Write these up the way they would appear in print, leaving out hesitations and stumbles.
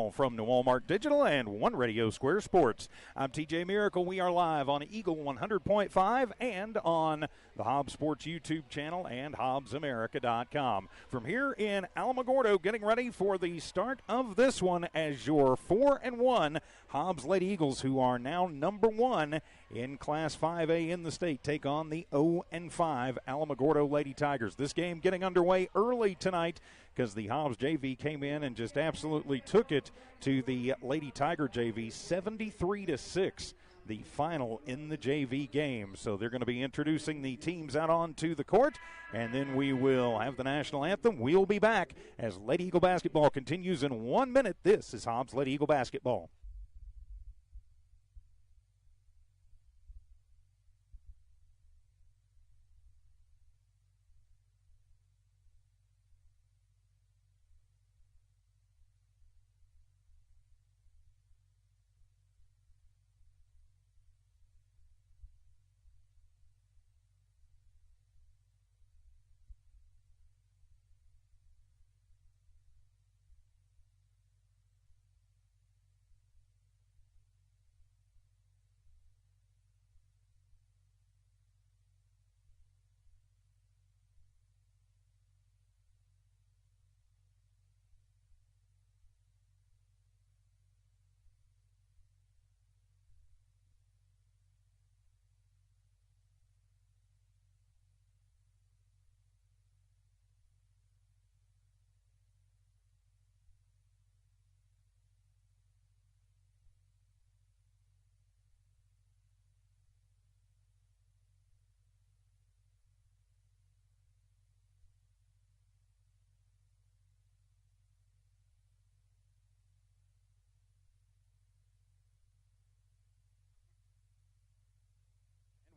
basketball from New Walmart Digital and One Radio Square Sports. I'm TJ Miracle. We are live on Eagle 100.5 and on the Hobbs Sports YouTube channel and HobbsAmerica.com. From here in Alamogordo, getting ready for the start of this one as your 4-1 Hobbs Lady Eagles, who are now number 1 in Class 5A in the state, take on the 0-5 Alamogordo Lady Tigers. This game getting underway early tonight because the Hobbs JV came in and just absolutely took it to the Lady Tiger JV 73-6. The final in the JV game. So they're going to be introducing the teams out onto the court, and then we will have the national anthem. We'll be back as Lady Eagle basketball continues in 1 minute. This is Hobbs Lady Eagle basketball.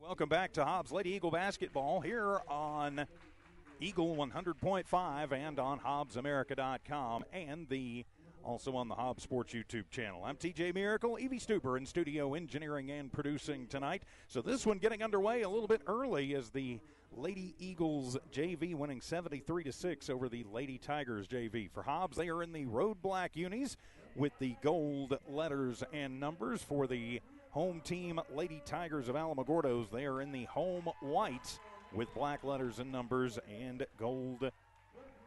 Welcome back to Hobbs Lady Eagle basketball here on Eagle 100.5 and on HobbsAmerica.com and also on the Hobbs Sports YouTube channel. I'm TJ Miracle, Evie Stuber in studio engineering and producing tonight. So this one getting underway a little bit early as the Lady Eagles JV winning 73-6 over the Lady Tigers JV. For Hobbs, they are in the road black unis with the gold letters and numbers. For the home team, Lady Tigers of Alamogordos, they are in the home whites with black letters and numbers and gold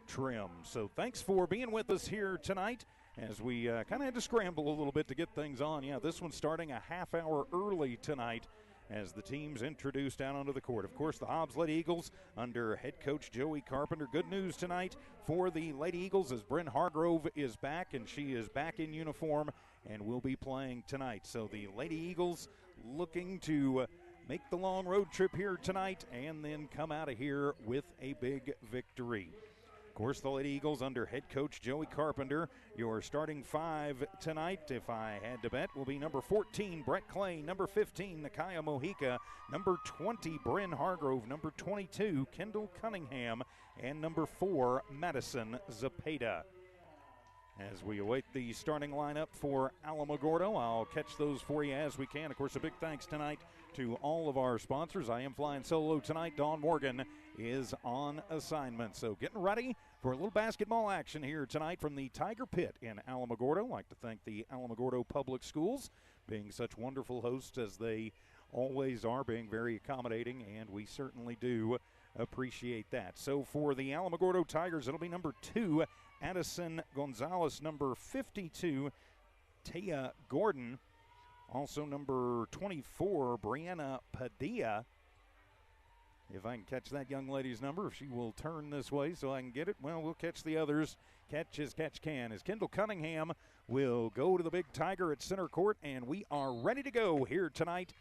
trim. So thanks for being with us here tonight as we kind of had to scramble a little bit to get things on. Yeah, this one's starting a half hour early tonight as the teams introduced out onto the court. Of course, the Hobbs Lady Eagles under head coach Joey Carpenter. Good news tonight for the Lady Eagles as Bryn Hargrove is back, and she is back in uniform and will be playing tonight. So the Lady Eagles looking to make the long road trip here tonight and then come out of here with a big victory. Of course, the Lady Eagles under head coach Joey Carpenter. Your starting 5 tonight, if I had to bet, will be number 14, Brett Clay, number 15, Nakaya Mojica, number 20, Bryn Hargrove, number 22, Kendall Cunningham, and number 4, Madison Zapata. As we await the starting lineup for Alamogordo, I'll catch those for you as we can. Of course, a big thanks tonight to all of our sponsors. I am flying solo tonight. Dawn Morgan is on assignment. So getting ready for a little basketball action here tonight from the Tiger Pit in Alamogordo. I'd like to thank the Alamogordo Public Schools being such wonderful hosts as they always are, being very accommodating, and we certainly do appreciate that. So for the Alamogordo Tigers, it'll be number 2, Addison Gonzalez, number 52, Taya Gordon. Also number 24, Brianna Padilla. If I can catch that young lady's number, if she will turn this way so I can get it, well, we'll catch the others. Catch as catch can. As Kendall Cunningham will go to the big Tiger at center court, and we are ready to go here tonight.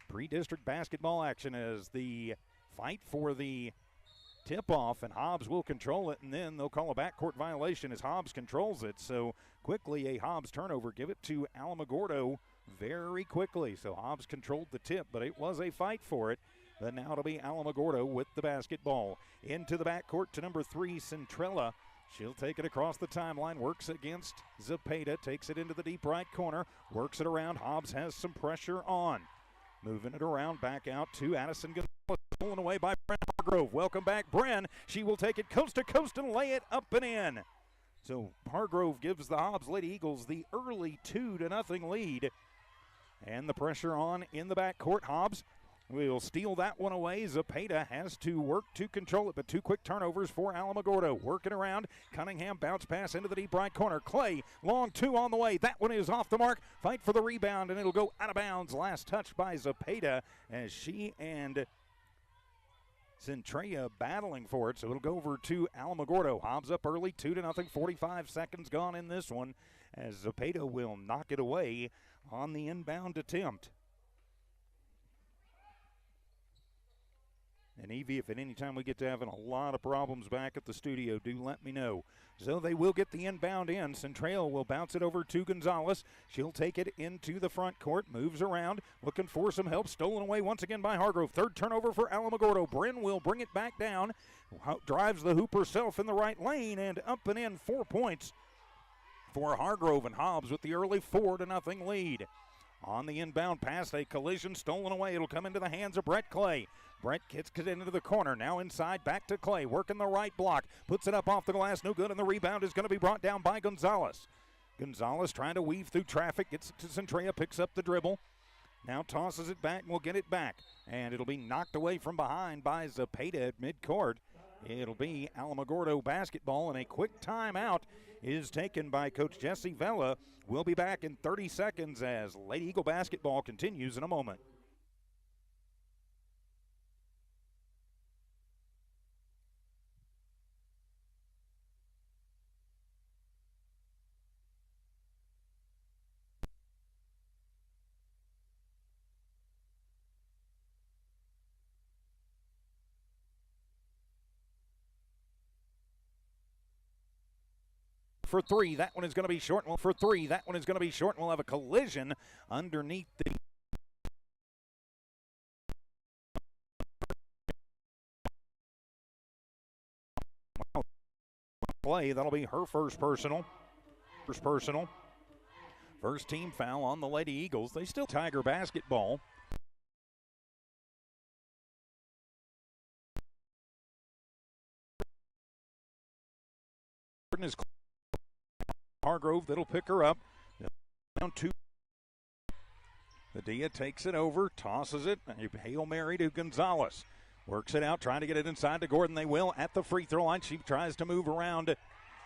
Pre-district basketball action as the fight for the tip-off, and Hobbs will control it, and then they'll call a backcourt violation as Hobbs controls it. So quickly a Hobbs turnover. Give it to Alamogordo very quickly. So Hobbs controlled the tip, but it was a fight for it. But now it'll be Alamogordo with the basketball. Into the backcourt to number 3, Centrella. She'll take it across the timeline, works against Zapata, takes it into the deep right corner, works it around. Hobbs has some pressure on. Moving it around, back out to Addison Gonzalez. Pulling away by Bryn Hargrove. Welcome back, Bryn. She will take it coast to coast and lay it up and in. So Hargrove gives the Hobbs Lady Eagles the early 2-0 lead. And the pressure on in the backcourt. Hobbs will steal that one away. Zepeda has to work to control it, but 2 quick turnovers for Alamogordo. Working around. Cunningham bounce pass into the deep right corner. Clay, long 2 on the way. That one is off the mark. Fight for the rebound, and it'll go out of bounds. Last touch by Zepeda as she and Centrea battling for it, so it'll go over to Alamogordo. Hobbs up early, 2-0, 45 seconds gone in this one, as Zepeda will knock it away on the inbound attempt. And Evie, if at any time we get to having a lot of problems back at the studio, do let me know. So they will get the inbound in. Centrail will bounce it over to Gonzalez. She'll take it into the front court, moves around, looking for some help. Stolen away once again by Hargrove. 3rd turnover for Alamogordo. Bryn will bring it back down. Drives the hoop herself in the right lane and up and in. 4 points for Hargrove, and Hobbs with the early 4-0 lead. On the inbound pass, a collision stolen away. It'll come into the hands of Brett Clay. Brett kicks it into the corner. Now inside, back to Clay. Working the right block. Puts it up off the glass. No good, and the rebound is going to be brought down by Gonzalez. Gonzalez trying to weave through traffic. Gets it to Centrea. Picks up the dribble. Now tosses it back and will get it back. And it'll be knocked away from behind by Zepeda at midcourt. It'll be Alamogordo basketball, and a quick timeout is taken by Coach Jesse Vella. We'll be back in 30 seconds as Lady Eagle basketball continues in a moment. For 3, that one is going to be short. Well, for 3, that one is going to be short. We'll have a collision underneath the play. That'll be her first personal. First team foul on the Lady Eagles. They still Tiger basketball. Is Hargrove that'll pick her up. Down 2. Padilla takes it over, tosses it. A Hail Mary to Gonzalez. Works it out, trying to get it inside to Gordon. They will at the free throw line. She tries to move around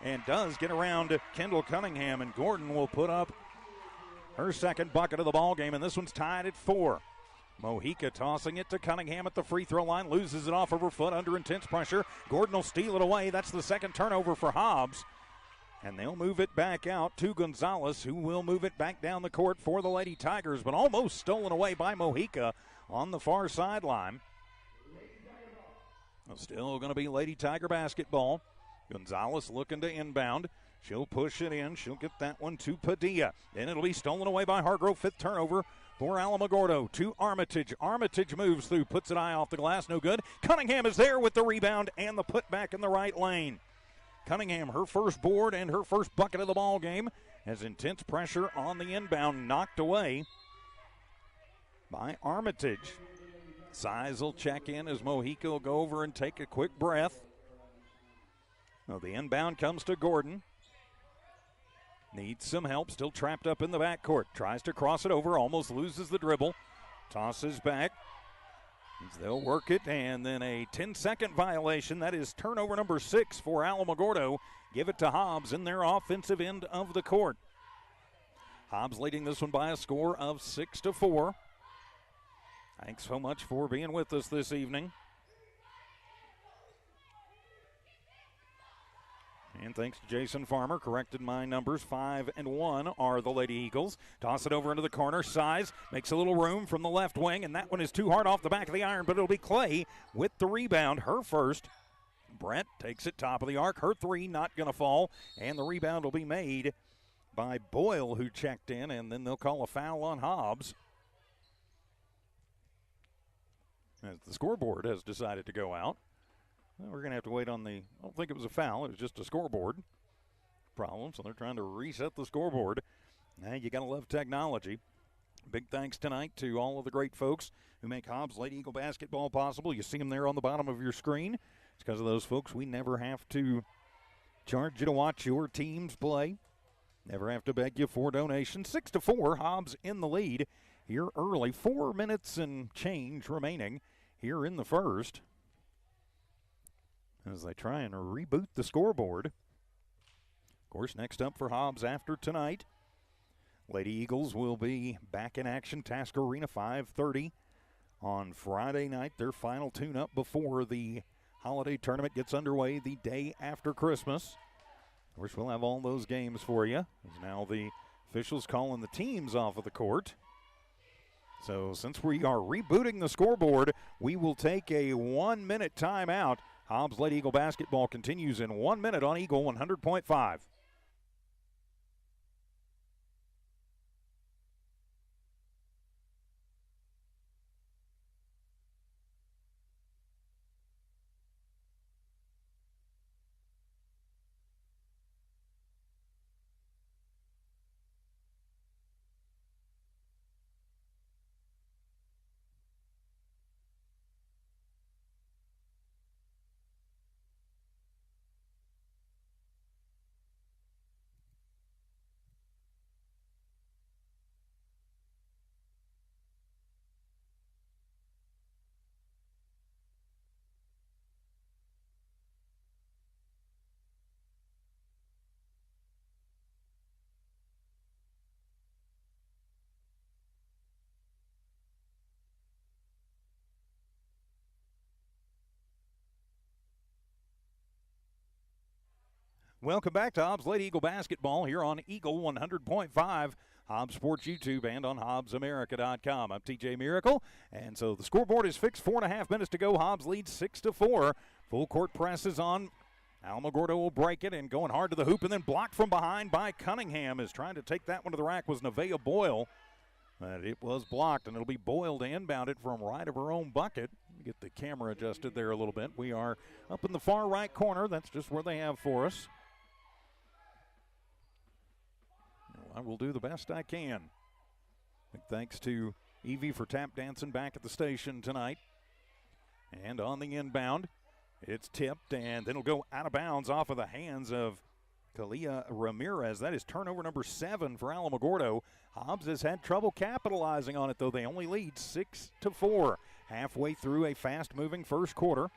and does get around Kendall Cunningham, and Gordon will put up her second bucket of the ball game, and this one's tied at 4. Mojica tossing it to Cunningham at the free throw line, loses it off of her foot under intense pressure. Gordon will steal it away. That's the second turnover for Hobbs. And they'll move it back out to Gonzalez, who will move it back down the court for the Lady Tigers, but almost stolen away by Mojica on the far sideline. Still going to be Lady Tiger basketball. Gonzalez looking to inbound. She'll push it in. She'll get that one to Padilla. Then it'll be stolen away by Hargrove. 5th turnover for Alamogordo to Armitage. Armitage moves through, puts an eye off the glass, no good. Cunningham is there with the rebound and the putback in the right lane. Cunningham, her first board and her first bucket of the ball game, has intense pressure on the inbound, knocked away by Armitage. Size will check in as Mojica will go over and take a quick breath. Well, the inbound comes to Gordon. Needs some help, still trapped up in the backcourt. Tries to cross it over, almost loses the dribble. Tosses back. They'll work it, and then a 10-second violation. That is turnover number 6 for Alamogordo. Give it to Hobbs in their offensive end of the court. Hobbs leading this one by a score of 6-4. Thanks so much for being with us this evening. And thanks to Jason Farmer, corrected my numbers. 5 and 1 are the Lady Eagles. Toss it over into the corner. Size makes a little room from the left wing, and that one is too hard off the back of the iron, but it'll be Clay with the rebound, her first. Brett takes it top of the arc. Her 3 not going to fall, and the rebound will be made by Boyle, who checked in, and then they'll call a foul on Hobbs. As the scoreboard has decided to go out. Well, we're going to have to wait on I don't think it was a foul. It was just a scoreboard problem, so they're trying to reset the scoreboard. Now, you got to love technology. Big thanks tonight to all of the great folks who make Hobbs Lady Eagle basketball possible. You see them there on the bottom of your screen. It's because of those folks we never have to charge you to watch your teams play. Never have to beg you for donations. 6-4, Hobbs in the lead here early. 4 minutes and change remaining here in the first as they try and reboot the scoreboard. Of course, next up for Hobbs after tonight, Lady Eagles will be back in action. Task Arena 5:30 on Friday night. Their final tune-up before the holiday tournament gets underway the day after Christmas. Of course, we'll have all those games for you. As now the officials calling the teams off of the court. So since we are rebooting the scoreboard, we will take a 1-minute timeout. Hobbs Lady Eagle basketball continues in 1 minute on Eagle 100.5. Welcome back to Hobbs Lady Eagle basketball here on Eagle 100.5, Hobbs Sports YouTube, and on HobbsAmerica.com. I'm TJ Miracle, and so the scoreboard is fixed. 4.5 minutes to go. Hobbs leads 6-4. Full court presses on. Alamogordo will break it and going hard to the hoop, and then blocked from behind by Cunningham. Is trying to take that one to the rack was Nevaeh Boyle. But it was blocked, and it'll be Boyle to inbound it from right of her own bucket. Get the camera adjusted there a little bit. We are up in the far right corner. That's just where they have for us. I will do the best I can. Big thanks to Evie for tap dancing back at the station tonight. And on the inbound, it's tipped, and then it'll go out of bounds off of the hands of Kalia Ramirez. That is turnover number 7 for Alamogordo. Hobbs has had trouble capitalizing on it, though. They only lead 6-4. Halfway through a fast-moving first quarter.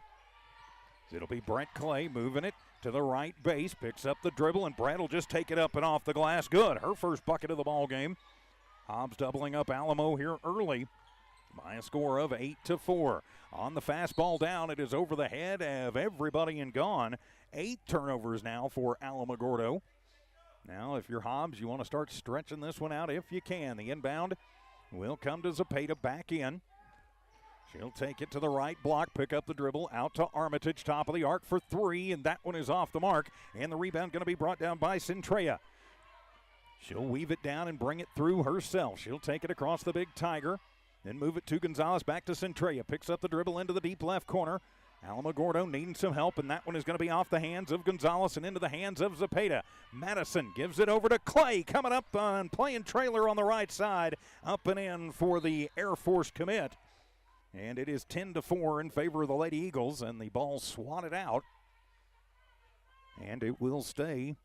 It'll be Brett Clay moving it to the right base, picks up the dribble, and Brett will just take it up and off the glass. Good. Her first bucket of the ball game. Hobbs doubling up Alamo here early by a score of 8-4. On the fastball down, it is over the head of everybody and gone. 8 turnovers now for Alamogordo. Now, if you're Hobbs, you want to start stretching this one out if you can. The inbound will come to Zapata back in. She'll take it to the right block, pick up the dribble, out to Armitage, top of the arc for 3, and that one is off the mark. And the rebound going to be brought down by Centrea. She'll weave it down and bring it through herself. She'll take it across the big Tiger, then move it to Gonzalez, back to Centrea. Picks up the dribble into the deep left corner. Alamogordo needing some help, and that one is going to be off the hands of Gonzalez and into the hands of Zapata. Madison gives it over to Clay, coming up on playing trailer on the right side. Up and in for the Air Force commit. And it is 10-4 in favor of the Lady Eagles, and the ball swatted out. And it will stay.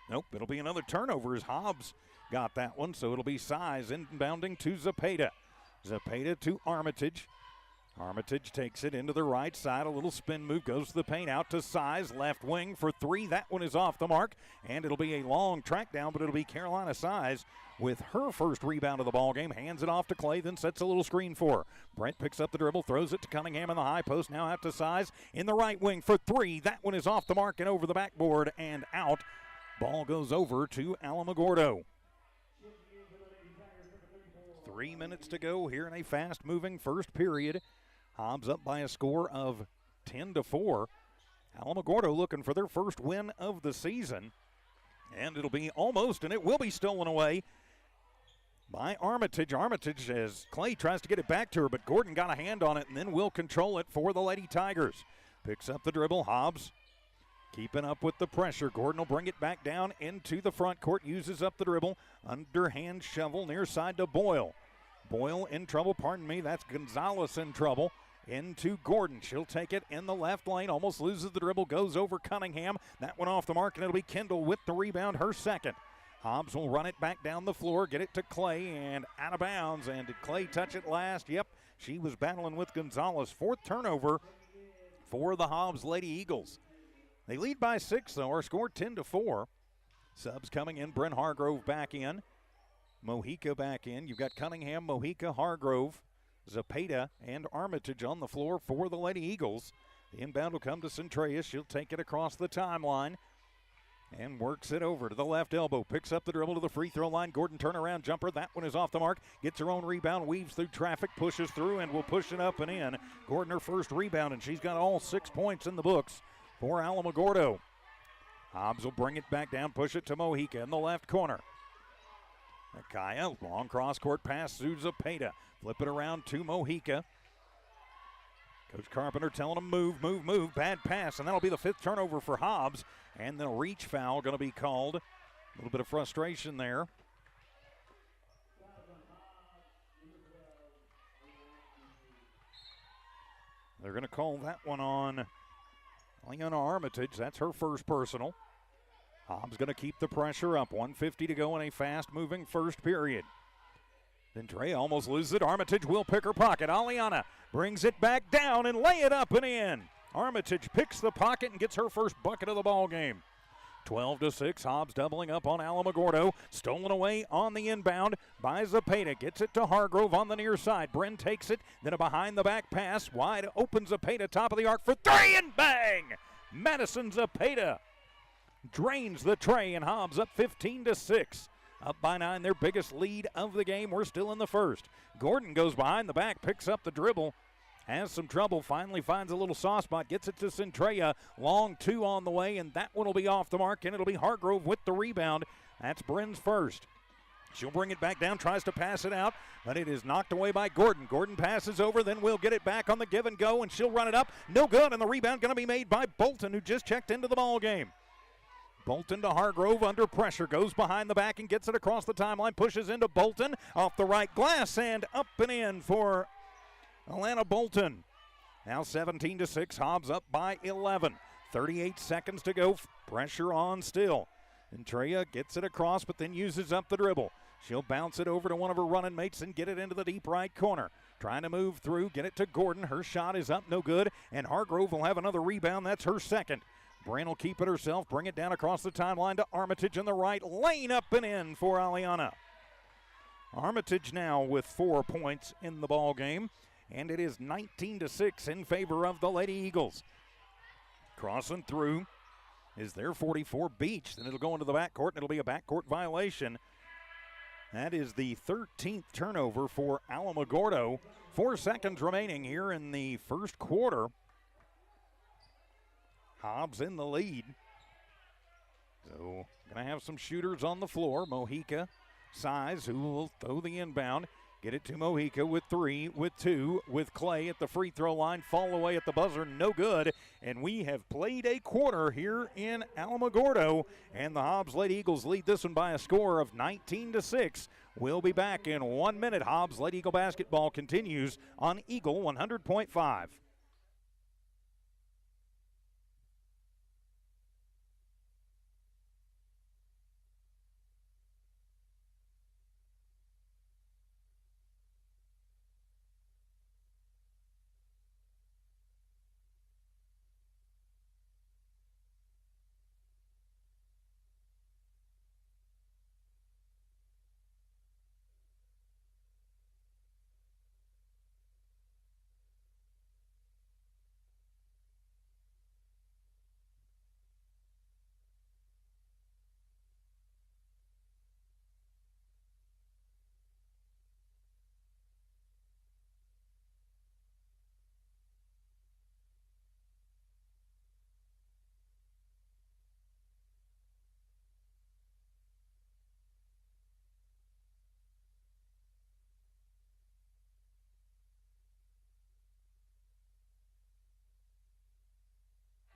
Nope, it'll be another turnover as Hobbs got that one, so it'll be Size inbounding to Zapata. Zapata to Armitage. Armitage takes it into the right side. A little spin move goes to the paint, out to Size. Left wing for 3. That one is off the mark, and it'll be a long track down, but it'll be Carolina Size with her first rebound of the ball game. Hands it off to Clay, then sets a little screen for her. Brent picks up the dribble, throws it to Cunningham in the high post. Now out to Size in the right wing for 3. That one is off the mark and over the backboard and out. Ball goes over to Alamogordo. 3 minutes to go here in a fast-moving first period. Hobbs up by a score of 10-4. Alamogordo looking for their first win of the season. And it'll be almost, and it will be stolen away by Armitage. Armitage, as Clay tries to get it back to her, but Gordon got a hand on it and then will control it for the Lady Tigers. Picks up the dribble. Hobbs keeping up with the pressure. Gordon will bring it back down into the front court. Uses up the dribble. Underhand shovel near side to Boyle. Boyle in trouble, pardon me. That's Gonzalez in trouble. into Gordon. She'll take it in the left lane, almost loses the dribble, goes over Cunningham. That one off the mark, and it'll be Kendall with the rebound, her second. Hobbs will run it back down the floor, get it to Clay, and out of bounds. And did Clay touch it last? Yep, she was battling with Gonzalez. Fourth turnover for the Hobbs Lady Eagles. They lead by 6, though, or scored 10-4. Subs coming in, Bryn Hargrove back in. Mojica back in. You've got Cunningham, Mojica, Hargrove, Zepeda, and Armitage on the floor for the Lady Eagles. The inbound will come to Centraeus. She'll take it across the timeline and works it over to the left elbow. Picks up the dribble to the free throw line. Gordon turnaround jumper. That one is off the mark. Gets her own rebound, weaves through traffic, pushes through, and will push it up and in. Gordon her first rebound, and she's got all 6 points in the books for Alamogordo. Hobbs will bring it back down, push it to Mojica in the left corner. Akaya, long cross-court pass, Zepeda. Flip it around to Mojica. Coach Carpenter telling him move, move, move. Bad pass, and that'll be the 5th turnover for Hobbs. And then a reach foul going to be called. A little bit of frustration there. They're going to call that one on Leona Armitage. That's her first personal. Hobbs going to keep the pressure up. 1:50 to go in a fast-moving first period. Then Trey almost loses it. Armitage will pick her pocket. Aliana brings it back down and lay it up and in. Armitage picks the pocket and gets her first bucket of the ball game. 12-6, Hobbs doubling up on Alamogordo. Stolen away on the inbound by Zepeda. Gets it to Hargrove on the near side. Bryn takes it, then a behind-the-back pass. Wide open Zepeda, top of the arc for 3, and bang! Madison Zepeda drains the tray, and Hobbs up 15-6. Up by 9, their biggest lead of the game. We're still in the first. Gordon goes behind the back, picks up the dribble, has some trouble, finally finds a little soft spot, gets it to Centrea. Long 2 on the way, and that one will be off the mark, and it'll be Hargrove with the rebound. That's Bryn's first. She'll bring it back down, tries to pass it out, but it is knocked away by Gordon. Gordon passes over, then we'll get it back on the give and go, and she'll run it up. No good, and the rebound going to be made by Bolton, who just checked into the ball game. Bolton to Hargrove under pressure, goes behind the back and gets it across the timeline, pushes into Bolton, off the right glass and up and in for Alana Bolton. Now 17-6, Hobbs up by 11. 38 seconds to go, pressure on still. And Treya gets it across but then uses up the dribble. She'll bounce it over to one of her running mates and get it into the deep right corner. Trying to move through, get it to Gordon. Her shot is up, no good, and Hargrove will have another rebound. That's her second. Bryn will keep it herself, bring it down across the timeline to Armitage in the right lane, up and in for Aliana. Armitage now with 4 points in the ball game, and it is 19-6 in favor of the Lady Eagles. Crossing through is their 44 Beach. Then it'll go into the backcourt, and it'll be a backcourt violation. That is the 13th turnover for Alamogordo. 4 seconds remaining here in the first quarter. Hobbs in the lead. So, going to have some shooters on the floor. Mojica, Size, who will throw the inbound. Get it to Mojica with 3, with 2, with Clay at the free throw line. Fall away at the buzzer, no good. And we have played a quarter here in Alamogordo. And the Hobbs Lady Eagles lead this one by a score of 19-6. We'll be back in 1 minute. Hobbs Lady Eagle basketball continues on Eagle 100.5.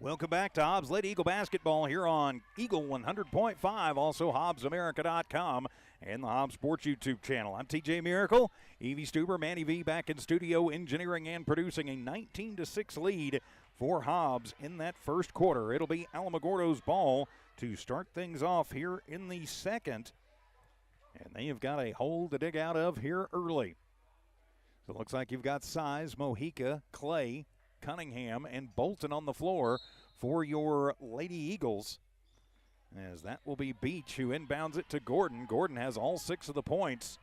Welcome back to Hobbs Lady Eagle Basketball here on Eagle 100.5, also HobbsAmerica.com and the Hobbs Sports YouTube channel. I'm TJ Miracle, Evie Stuber, Manny V back in studio, engineering and producing a 19-6 lead for Hobbs in that first quarter. It'll be Alamogordo's ball to start things off here in the second. And they have got a hole to dig out of here early. So it looks like you've got Size, Mojica, Clay, Cunningham, and Bolton on the floor for your Lady Eagles. As that will be Beach who inbounds it to Gordon. Gordon has all 6 of the points.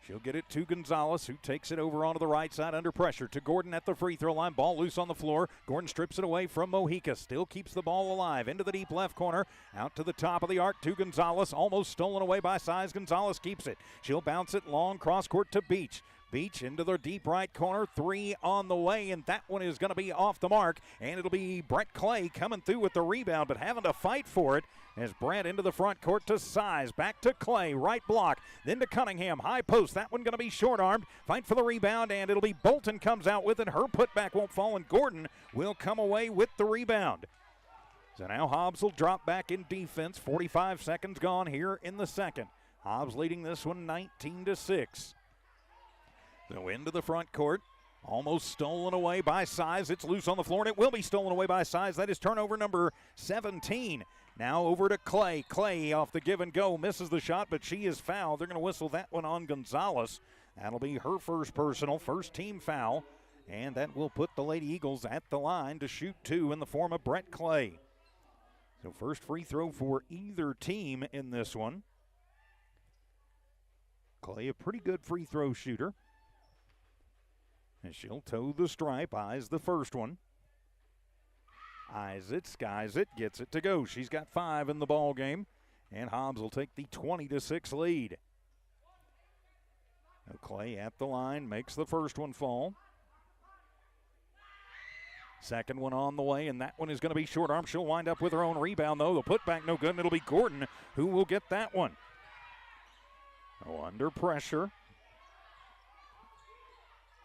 She'll get it to Gonzalez, who takes it over onto the right side under pressure. To Gordon at the free throw line. Ball loose on the floor. Gordon strips it away from Mojica. Still keeps the ball alive. Into the deep left corner. Out to the top of the arc to Gonzalez. Almost stolen away by Size. Gonzalez keeps it. She'll bounce it long cross court to Beach. Beach into the deep right corner. 3 on the way, and that one is going to be off the mark. And it'll be Brett Clay coming through with the rebound, but having to fight for it as Brett into the front court to Size. Back to Clay, right block. Then to Cunningham, high post. That one going to be short-armed. Fight for the rebound, and it'll be Bolton comes out with it. Her putback won't fall, and Gordon will come away with the rebound. So now Hobbs will drop back in defense. 45 seconds gone here in the second. Hobbs leading this one 19-6. So into the front court. Almost stolen away by Size. It's loose on the floor, and it will be stolen away by Size. That is turnover number 17. Now over to Clay. Clay off the give and go. Misses the shot, but she is fouled. They're going to whistle that one on Gonzalez. That'll be her first personal, first team foul. And that will put the Lady Eagles at the line to shoot 2 in the form of Brett Clay. So first free throw for either team in this one. Clay, a pretty good free throw shooter. And she'll toe the stripe, eyes the first one. Eyes it, skies it, gets it to go. She's got 5 in the ball game, and Hobbs will take the 20-6 lead. Now Clay at the line, makes the first one fall. Second one on the way, and that one is going to be short arm. She'll wind up with her own rebound, though. The putback no good, and it'll be Gordon who will get that one. Oh, under pressure.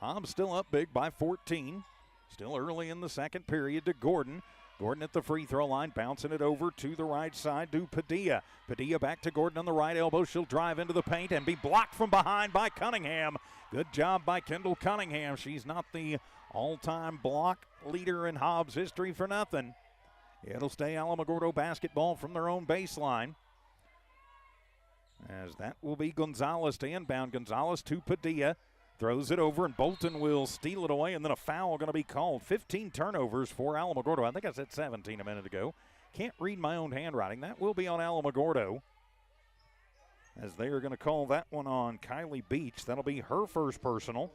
Hobbs still up big by 14. Still early in the second period to Gordon. Gordon at the free throw line, bouncing it over to the right side to Padilla. Padilla back to Gordon on the right elbow. She'll drive into the paint and be blocked from behind by Cunningham. Good job by Kendall Cunningham. She's not the all-time block leader in Hobbs history for nothing. It'll stay Alamogordo basketball from their own baseline. As that will be Gonzalez to inbound. Gonzalez to Padilla. Throws it over, and Bolton will steal it away, and then a foul going to be called. 15 turnovers for Alamogordo. I think I said 17 a minute ago. Can't read my own handwriting. That will be on Alamogordo, as they are going to call that one on Kylie Beach. That'll be her first personal.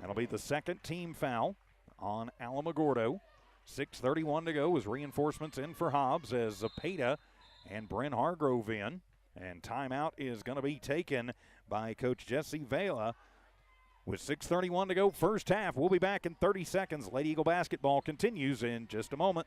That'll be the second team foul on Alamogordo. 6:31 to go as reinforcements in for Hobbs as Zapata and Bryn Hargrove in. And timeout is going to be taken by Coach Jesse Vela with 6:31 to go first half. We'll be back in 30 seconds. Lady Eagle basketball continues in just a moment.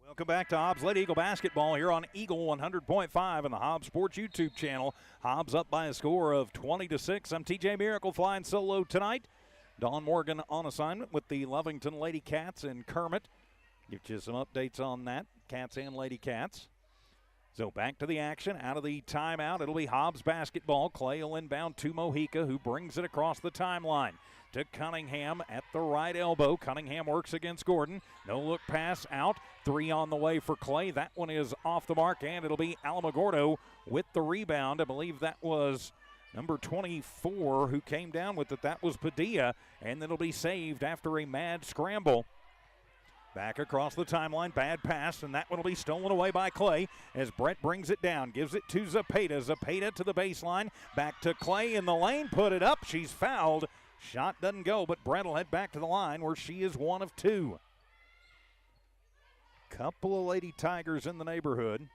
Welcome back to Hobbs Lady Eagle basketball here on Eagle 100.5 and the Hobbs Sports YouTube channel. Hobbs up by a score of 20-6. I'm TJ Miracle flying solo tonight. Dawn Morgan on assignment with the Lovington Lady Cats and Kermit. Get you some updates on that, Cats and Lady Cats. So back to the action. Out of the timeout, it'll be Hobbs basketball. Clay will inbound to Mojica, who brings it across the timeline to Cunningham at the right elbow. Cunningham works against Gordon. No look pass out. 3 on the way for Clay. That one is off the mark, and it'll be Alamogordo with the rebound. I believe that was number 24 who came down with it. That was Padilla, and it'll be saved after a mad scramble. Back across the timeline, bad pass, and that one will be stolen away by Clay as Brett brings it down, gives it to Zapata. Zapata to the baseline, back to Clay in the lane, put it up. She's fouled. Shot doesn't go, but Brett will head back to the line where she is 1 of 2. Couple of Lady Tigers in the neighborhood,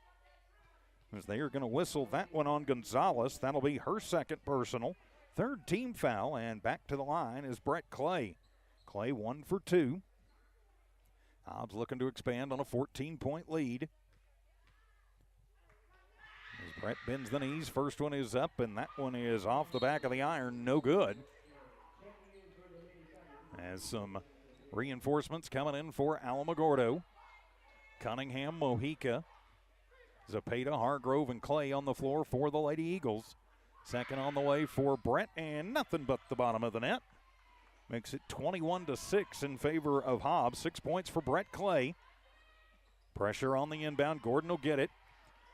as they are going to whistle that one on Gonzalez. That'll be her second personal. Third team foul, and back to the line is Brett Clay. Clay 1 for 2. Hobbs looking to expand on a 14-point lead. As Brett bends the knees, first one is up, and that one is off the back of the iron, no good. As some reinforcements coming in for Alamogordo. Cunningham, Mojica, Zepeda, Hargrove, and Clay on the floor for the Lady Eagles. Second on the way for Brett, and nothing but the bottom of the net. Makes it 21-6 in favor of Hobbs. 6 points for Brett Clay. Pressure on the inbound. Gordon will get it.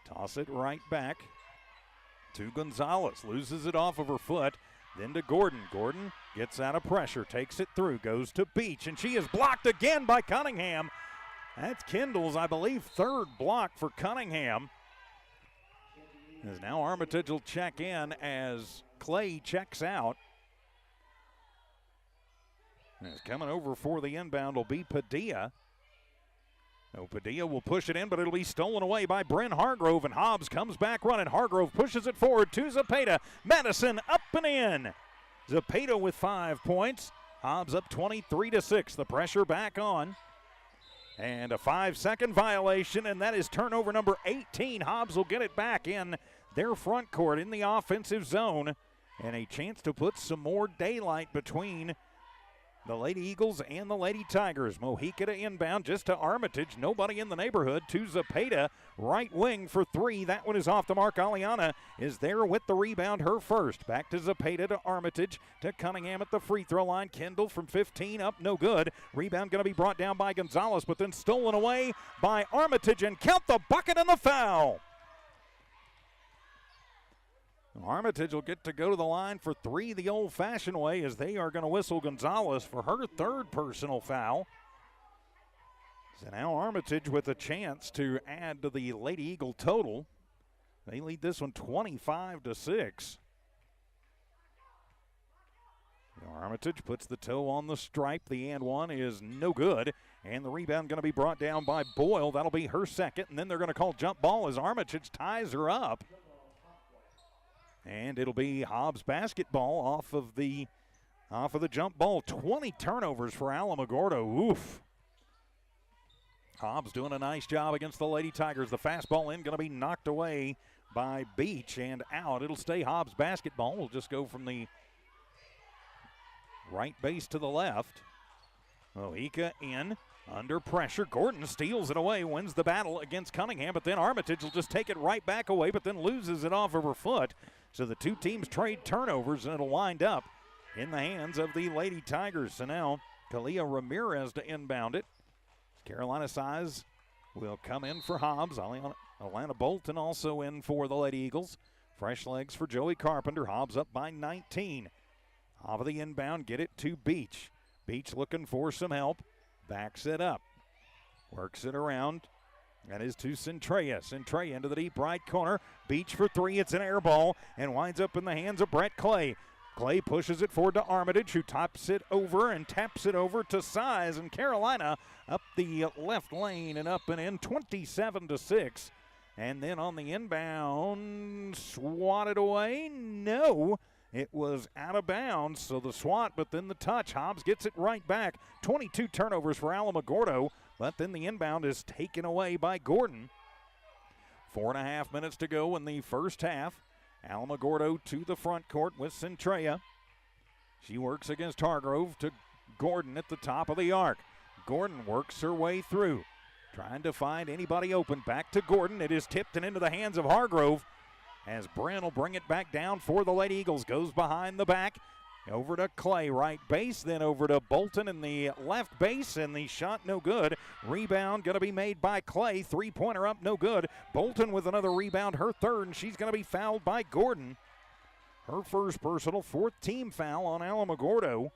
Toss it right back to Gonzalez. Loses it off of her foot. Then to Gordon. Gordon gets out of pressure, takes it through, goes to Beach, and she is blocked again by Cunningham. That's Kendall's, I believe, third block for Cunningham. As now Armitage will check in as Clay checks out. As coming over for the inbound will be Padilla. No, Padilla will push it in, but it'll be stolen away by Bryn Hargrove, and Hobbs comes back running. Hargrove pushes it forward to Zepeda. Madison up and in. Zepeda with 5 points. Hobbs up 23-6. The pressure back on. And a 5-second violation, and that is turnover number 18. Hobbs will get it back in their front court in the offensive zone. And a chance to put some more daylight between the Lady Eagles and the Lady Tigers. Mojica to inbound, just to Armitage. Nobody in the neighborhood. To Zepeda, right wing for 3. That one is off the mark. Aliana is there with the rebound, her first. Back to Zepeda, to Armitage, to Cunningham at the free throw line. Kendall from 15 up, no good. Rebound going to be brought down by Gonzalez, but then stolen away by Armitage, and count the bucket and the foul. Armitage will get to go to the line for 3 the old-fashioned way, as they are going to whistle Gonzalez for her third personal foul. So now Armitage with a chance to add to the Lady Eagle total. They lead this one 25-6. Armitage puts the toe on the stripe. The and one is no good. And the rebound going to be brought down by Boyle. That'll be her second. And then they're going to call jump ball as Armitage ties her up. And it'll be Hobbs basketball off of the jump ball. 20 turnovers for Alamogordo. Oof. Hobbs doing a nice job against the Lady Tigers. The fastball in, going to be knocked away by Beach and out. It'll stay Hobbs basketball. We'll just go from the right base to the left. Mojica in, under pressure. Gordon steals it away, wins the battle against Cunningham, but then Armitage will just take it right back away, but then loses it off of her foot. So the two teams trade turnovers, and it'll wind up in the hands of the Lady Tigers. So now Kalia Ramirez to inbound it. Carolina Size will come in for Hobbs. Atlanta Bolton also in for the Lady Eagles. Fresh legs for Joey Carpenter. Hobbs up by 19. Off of the inbound, get it to Beach. Beach looking for some help. Backs it up. Works it around. That is to Centrea. Centrea into the deep right corner. Beach for 3. It's an air ball and winds up in the hands of Brett Clay. Clay pushes it forward to Armitage, who tops it over and taps it over to Size. And Carolina up the left lane and up and in, 27-6. And then on the inbound, swatted away. No, it was out of bounds. So the swat, but then the touch. Hobbs gets it right back. 22 turnovers for Alamogordo. But then the inbound is taken away by Gordon. 4.5 minutes to go in the first half. Alamogordo to the front court with Centrea. She works against Hargrove to Gordon at the top of the arc. Gordon works her way through, trying to find anybody open. Back to Gordon. It is tipped and into the hands of Hargrove, as Bryn will bring it back down for the Lady Eagles. Goes behind the back. Over to Clay, right base, then over to Bolton in the left base, and the shot no good. Rebound going to be made by Clay. Three-pointer up, no good. Bolton with another rebound, her third, and she's going to be fouled by Gordon. Her first personal, 4th team foul on Alamogordo.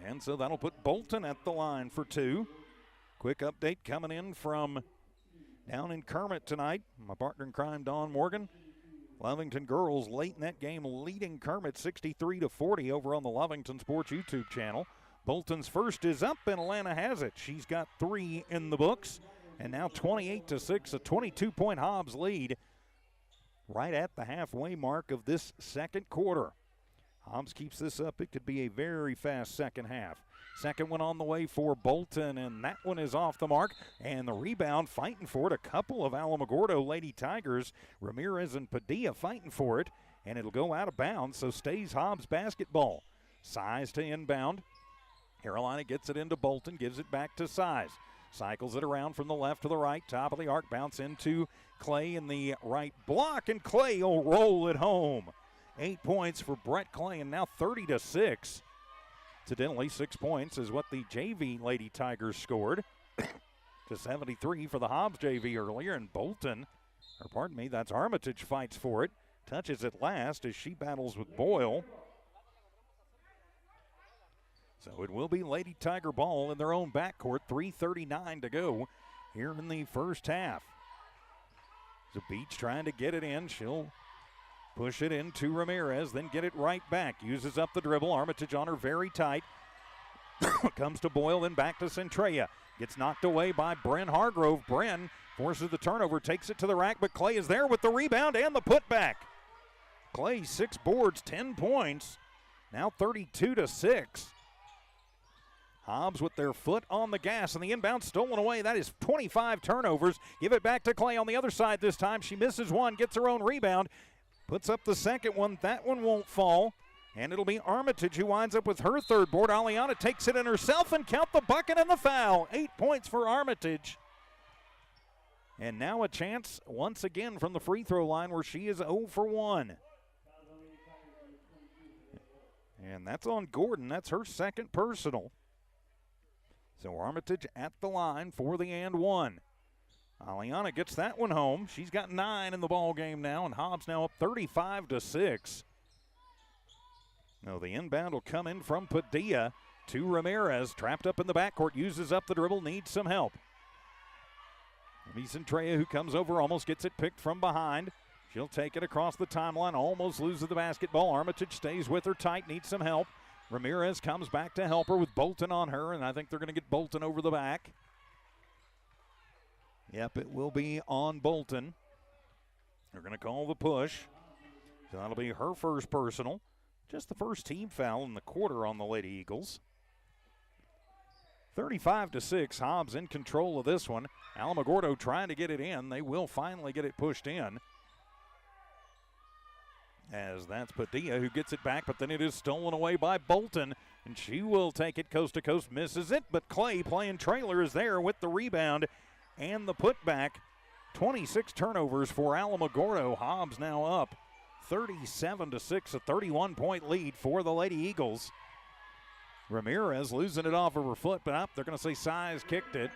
And so that'll put Bolton at the line for 2. Quick update coming in from down in Kermit tonight. My partner in crime, Don Morgan. Lovington girls late in that game leading Kermit 63-40 over on the Lovington Sports YouTube channel. Bolton's first is up, and Atlanta has it. She's got 3 in the books, and now 28-6, a 22-point Hobbs lead right at the halfway mark of this second quarter. Hobbs keeps this up. It could be a very fast second half. Second one on the way for Bolton, and that one is off the mark. And the rebound, fighting for it, a couple of Alamogordo Lady Tigers. Ramirez and Padilla fighting for it, and it'll go out of bounds, so stays Hobbs basketball. Size to inbound. Carolina gets it into Bolton, gives it back to Size. Cycles it around from the left to the right, top of the arc, bounce into Clay in the right block, and Clay will roll it home. 8 points for Brett Clay, and now 30-6. Incidentally, 6 points is what the JV Lady Tigers scored to 73 for the Hobbs JV earlier. And Bolton, or pardon me, that's Armitage, fights for it. Touches it last as she battles with Boyle. So it will be Lady Tiger ball in their own backcourt. 3:39 to go here in the first half. So Beach trying to get it in. She'll push it into Ramirez, then get it right back. Uses up the dribble. Armitage on her very tight. Comes to Boyle, then back to Centrea. Gets knocked away by Bren Hargrove. Bren forces the turnover, takes it to the rack, but Clay is there with the rebound and the putback. Clay, 6 boards, 10 points. Now 32-6. Hobbs with their foot on the gas, and the inbound stolen away. That is 25 turnovers. Give it back to Clay on the other side this time. She misses one, gets her own rebound. Puts up the second one. That one won't fall. And it'll be Armitage who winds up with her third board. Aliana takes it in herself and count the bucket and the foul. 8 points for Armitage. And now a chance once again from the free throw line where she is 0 for 1. And that's on Gordon. That's her second personal. So Armitage at the line for the and one. Aliana gets that one home. She's got 9 in the ball game now, and Hobbs now up 35-6. Now the inbound will come in from Padilla to Ramirez. Trapped up in the backcourt, uses up the dribble, needs some help. Centrea, who comes over, almost gets it picked from behind. She'll take it across the timeline, almost loses the basketball. Armitage stays with her tight, needs some help. Ramirez comes back to help her with Bolton on her, and I think they're going to get Bolton over the back. Yep, it will be on Bolton. They're going to call the push. So that'll be her first personal. Just the first team foul in the quarter on the Lady Eagles. 35-6, Hobbs in control of this one. Alamogordo trying to get it in. They will finally get it pushed in. As that's Padilla who gets it back, but then it is stolen away by Bolton. And she will take it coast to coast, misses it, but Clay playing trailer is there with the rebound and the putback. 26 turnovers for Alamogordo. Hobbs now up 37-6, a 31-point lead for the Lady Eagles. Ramirez losing it off of her foot, but up. They're going to say Size kicked it.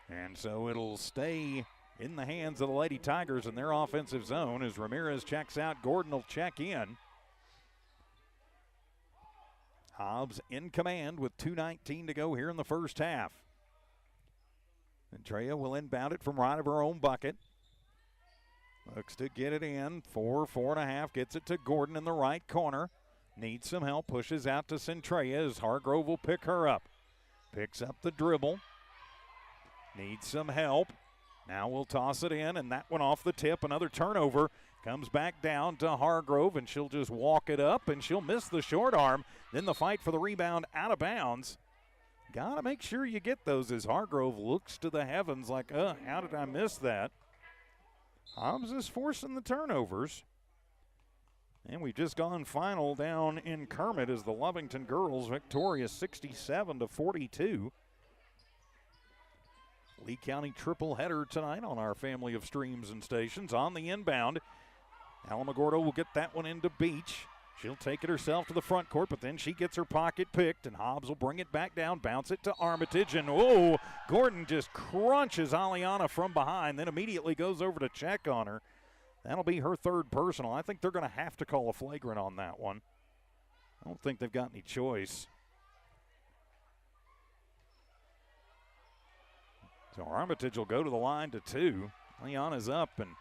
And so it'll stay in the hands of the Lady Tigers in their offensive zone as Ramirez checks out. Gordon will check in. Hobbs in command with 2:19 to go here in the first half. Centrea will inbound it from right of her own bucket. Looks to get it in. 4.5. Gets it to Gordon in the right corner. Needs some help. Pushes out to Centrea as Hargrove will pick her up. Picks up the dribble. Needs some help. Now we'll toss it in, and that one off the tip. Another turnover. Comes back down to Hargrove, and she'll just walk it up, and she'll miss the short arm. Then the fight for the rebound out of bounds. Got to make sure you get those as Hargrove looks to the heavens like, how did I miss that? Hobbs is forcing the turnovers. And we've just gone final down in Kermit as the Lovington girls victorious 67-42. Lee County triple header tonight on our family of streams and stations. On the inbound, Alamogordo will get that one into Beach. She'll take it herself to the front court, but then she gets her pocket picked, and Hobbs will bring it back down, bounce it to Armitage, and Gordon just crunches Aliana from behind, then immediately goes over to check on her. That'll be her third personal. I think they're going to have to call a flagrant on that one. I don't think they've got any choice. So Armitage will go to the line to 2. Aliana's up, and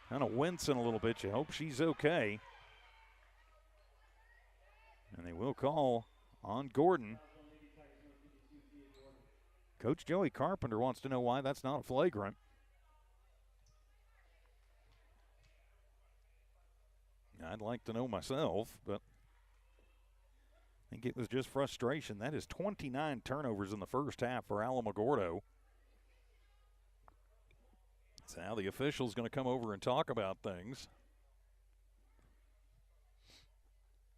kind of wincing a little bit. You hope she's okay. And they will call on Gordon. Coach Joey Carpenter wants to know why that's not a flagrant. I'd like to know myself, but I think it was just frustration. That is 29 turnovers in the first half for Alamogordo. So now the official's going to come over and talk about things.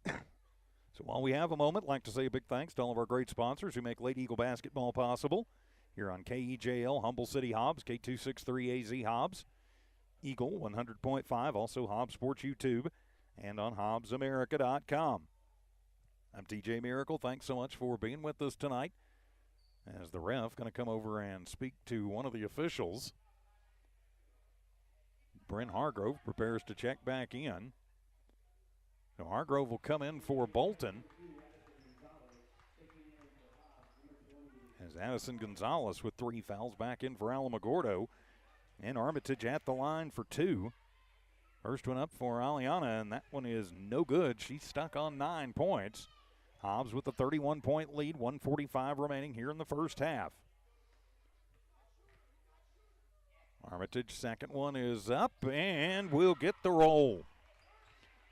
So while we have a moment, I'd like to say a big thanks to all of our great sponsors who make Lady Eagle basketball possible. Here on KEJL, Humble City Hobbs, K263AZ Hobbs, Eagle 100.5, also Hobbs Sports YouTube, and on HobbsAmerica.com. I'm TJ Miracle. Thanks so much for being with us tonight. As the ref going to come over and speak to one of the officials. Bryn Hargrove prepares to check back in. So Hargrove will come in for Bolton. As Addison Gonzalez with 3 fouls back in for Alamogordo. And Armitage at the line for 2. First one up for Aliana, and that one is no good. She's stuck on 9 points. Hobbs with a 31-point lead, 1:45 remaining here in the first half. Armitage, second one is up, and we'll get the roll.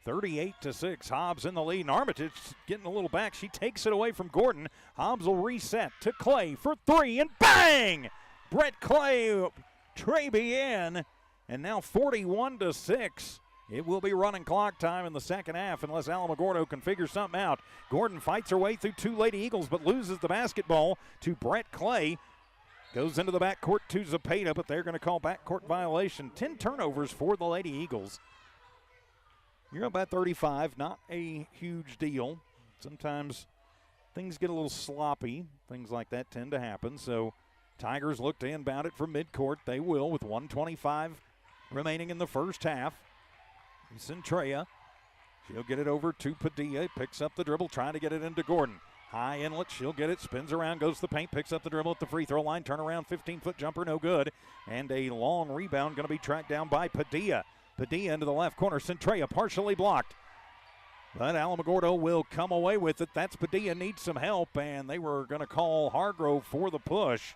38-6, Hobbs in the lead, and Armitage getting a little back. She takes it away from Gordon. Hobbs will reset to Clay for 3, and bang! Brett Clay, Traby in, and now 41-6. It will be running clock time in the second half unless Alamogordo can figure something out. Gordon fights her way through 2 Lady Eagles but loses the basketball to Brett Clay. Goes into the backcourt to Zapata, but they're going to call backcourt violation. 10 turnovers for the Lady Eagles. You're up at 35, not a huge deal. Sometimes things get a little sloppy. Things like that tend to happen. So Tigers look to inbound it from midcourt. They will with 1:25 remaining in the first half. Centrea, she'll get it over to Padilla. Picks up the dribble, trying to get it into Gordon. High inlet, she'll get it, spins around, goes to the paint, picks up the dribble at the free throw line, turn around, 15-foot jumper, no good. And a long rebound going to be tracked down by Padilla. Padilla into the left corner, Centrea partially blocked. But Alamogordo will come away with it. That's Padilla, needs some help, and they were going to call Hargrove for the push.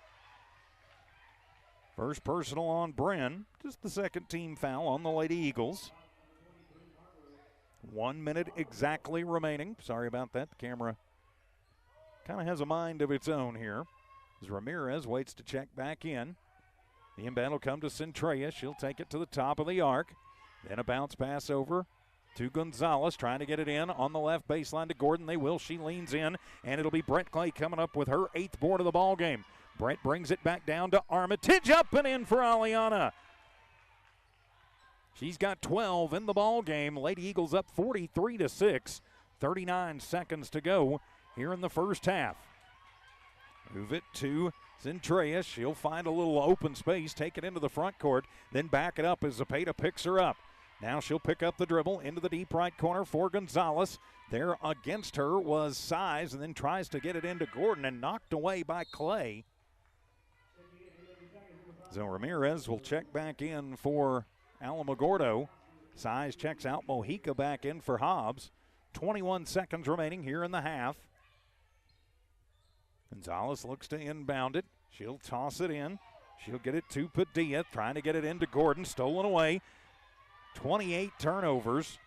First personal on Bryn, just the second team foul on the Lady Eagles. 1 minute exactly remaining. Sorry about that, the camera kind of has a mind of its own here. As Ramirez waits to check back in. The inbound will come to Centrea. She'll take it to the top of the arc. Then a bounce pass over to Gonzalez, trying to get it in on the left baseline to Gordon. They will. She leans in, and it'll be Brett Clay coming up with her 8th board of the ball game. Brett brings it back down to Armitage, up and in for Aliana. She's got 12 in the ball game. Lady Eagles up 43-6. 39 seconds to go here in the first half. Move it to Centrea. She'll find a little open space, take it into the front court, then back it up as Zapata picks her up. Now she'll pick up the dribble into the deep right corner for Gonzalez. There against her was Size, and then tries to get it into Gordon and knocked away by Clay. So Ramirez will check back in for Alamogordo. Size checks out. Mojica back in for Hobbs. 21 seconds remaining here in the half. Gonzalez looks to inbound it. She'll toss it in. She'll get it to Padilla, trying to get it into Gordon. Stolen away. 28 turnovers.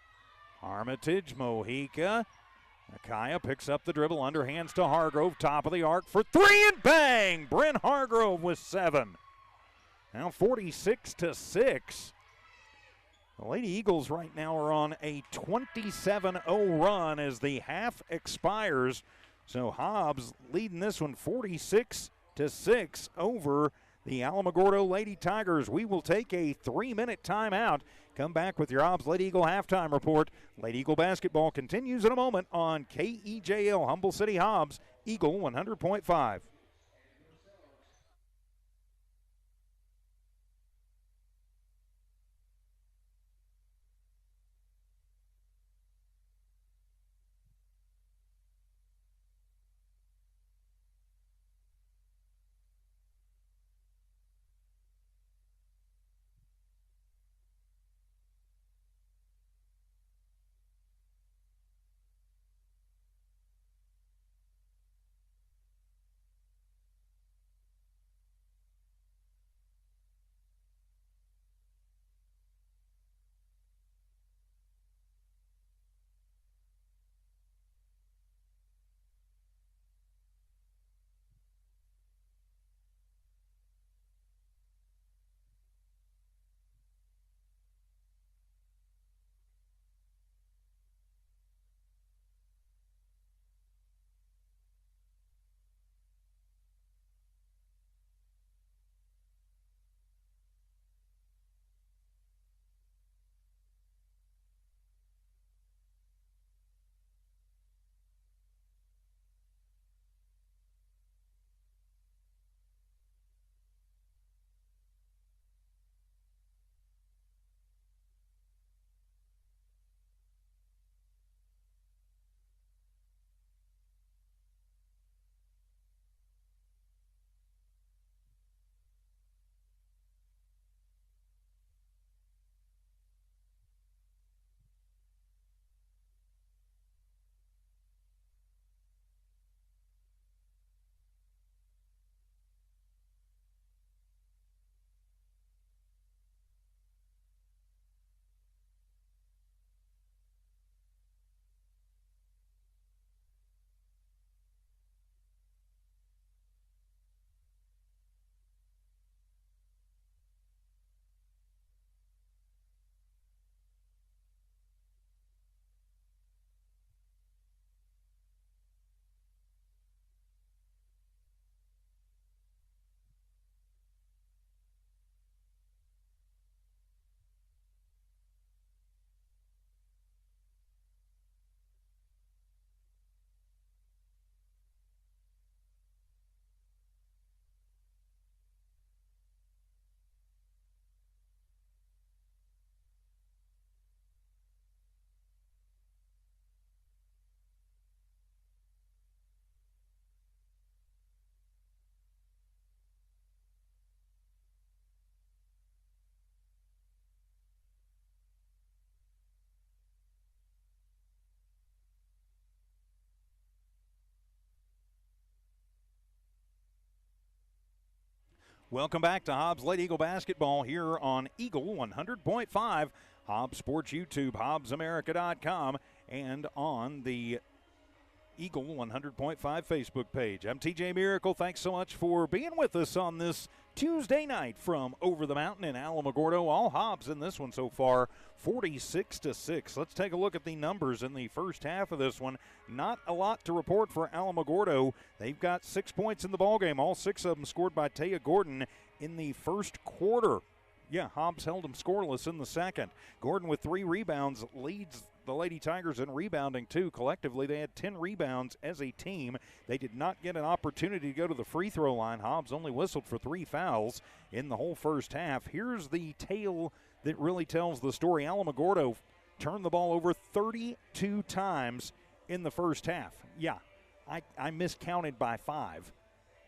Armitage, Mojica. Akaya picks up the dribble, underhands to Hargrove. Top of the arc for 3, and bang! Bryn Hargrove with 7. Now 46-6. The Lady Eagles right now are on a 27-0 run as the half expires. So Hobbs leading this one 46-6 over the Alamogordo Lady Tigers. We will take a 3-minute timeout. Come back with your Hobbs Lady Eagle halftime report. Lady Eagle basketball continues in a moment on KEJL Humble City Hobbs, Eagle 100.5. Welcome back to Hobbs Lady Eagle Basketball here on Eagle 100.5, Hobbs Sports YouTube, HobbsAmerica.com, and on the Eagle 100.5 Facebook page. I'm TJ Miracle. Thanks so much for being with us on this Tuesday night from over the mountain in Alamogordo. All Hobbs in this one so far, 46-6. Let's take a look at the numbers in the first half of this one. Not a lot to report for Alamogordo. They've got 6 points in the ballgame, all 6 of them scored by Taya Gordon in the first quarter. Yeah, Hobbs held them scoreless in the second. Gordon with 3 rebounds leads the Lady Tigers in rebounding too. Collectively, they had 10 rebounds as a team. They did not get an opportunity to go to the free throw line. Hobbs only whistled for 3 fouls in the whole first half. Here's the tale that really tells the story. Alamogordo turned the ball over 32 times in the first half. Yeah, I miscounted by 5.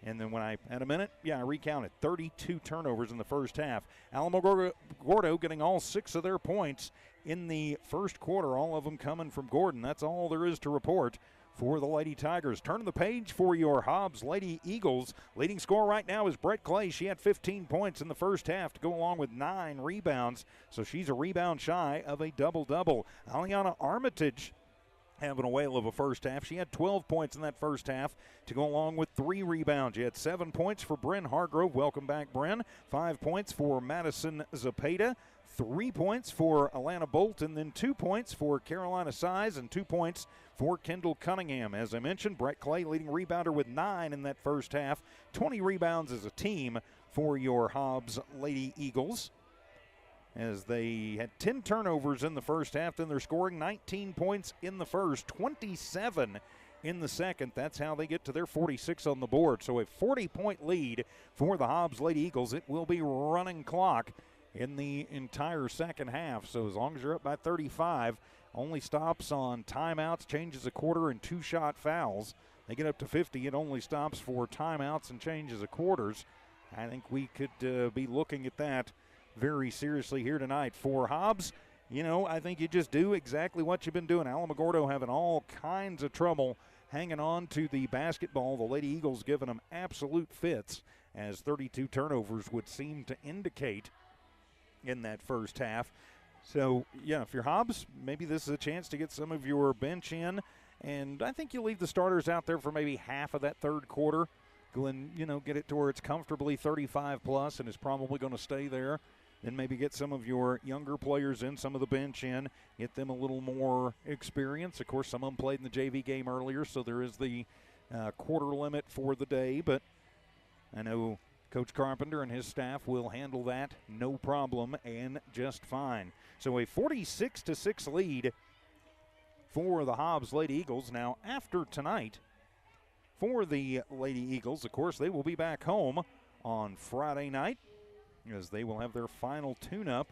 And then when I had a minute, I recounted 32 turnovers in the first half. Alamogordo getting all 6 of their points in the first quarter, all of them coming from Gordon. That's all there is to report for the Lady Tigers. Turn the page for your Hobbs Lady Eagles. Leading scorer right now is Brett Clay. She had 15 points in the first half to go along with 9 rebounds, so she's a rebound shy of a double-double. Aliana Armitage having a whale of a first half. She had 12 points in that first half to go along with 3 rebounds. She had 7 points for Bryn Hargrove. Welcome back, Bryn. 5 points for Madison Zapata. 3 points for Alana Bolt, and then 2 points for Carolina Size and 2 points for Kendall Cunningham. As I mentioned, Brett Clay leading rebounder with 9 in that first half. 20 rebounds as a team for your Hobbs Lady Eagles, as they had 10 turnovers in the first half. Then they're scoring 19 points in the first, 27 in the second. That's how they get to their 46 on the board. So a 40-point lead for the Hobbs Lady Eagles. It will be running clock in the entire second half. So as long as you're up by 35, only stops on timeouts, changes a quarter, and 2-shot fouls. They get up to 50, it only stops for timeouts and changes of quarters. I think we could be looking at that very seriously here tonight. For Hobbs, I think you just do exactly what you've been doing. Alamogordo having all kinds of trouble hanging on to the basketball. The Lady Eagles giving them absolute fits, as 32 turnovers would seem to indicate in that first half. So, if you're Hobbs, maybe this is a chance to get some of your bench in, and I think you leave the starters out there for maybe half of that third quarter. Go and, get it to where it's comfortably 35+ and is probably going to stay there. Then maybe get some of your younger players in, some of the bench in, get them a little more experience. Of course, some of them played in the JV game earlier, so there is the quarter limit for the day, but I know Coach Carpenter and his staff will handle that no problem and just fine. So a 46-6 lead for the Hobbs Lady Eagles. Now, after tonight, for the Lady Eagles, of course, they will be back home on Friday night, as they will have their final tune-up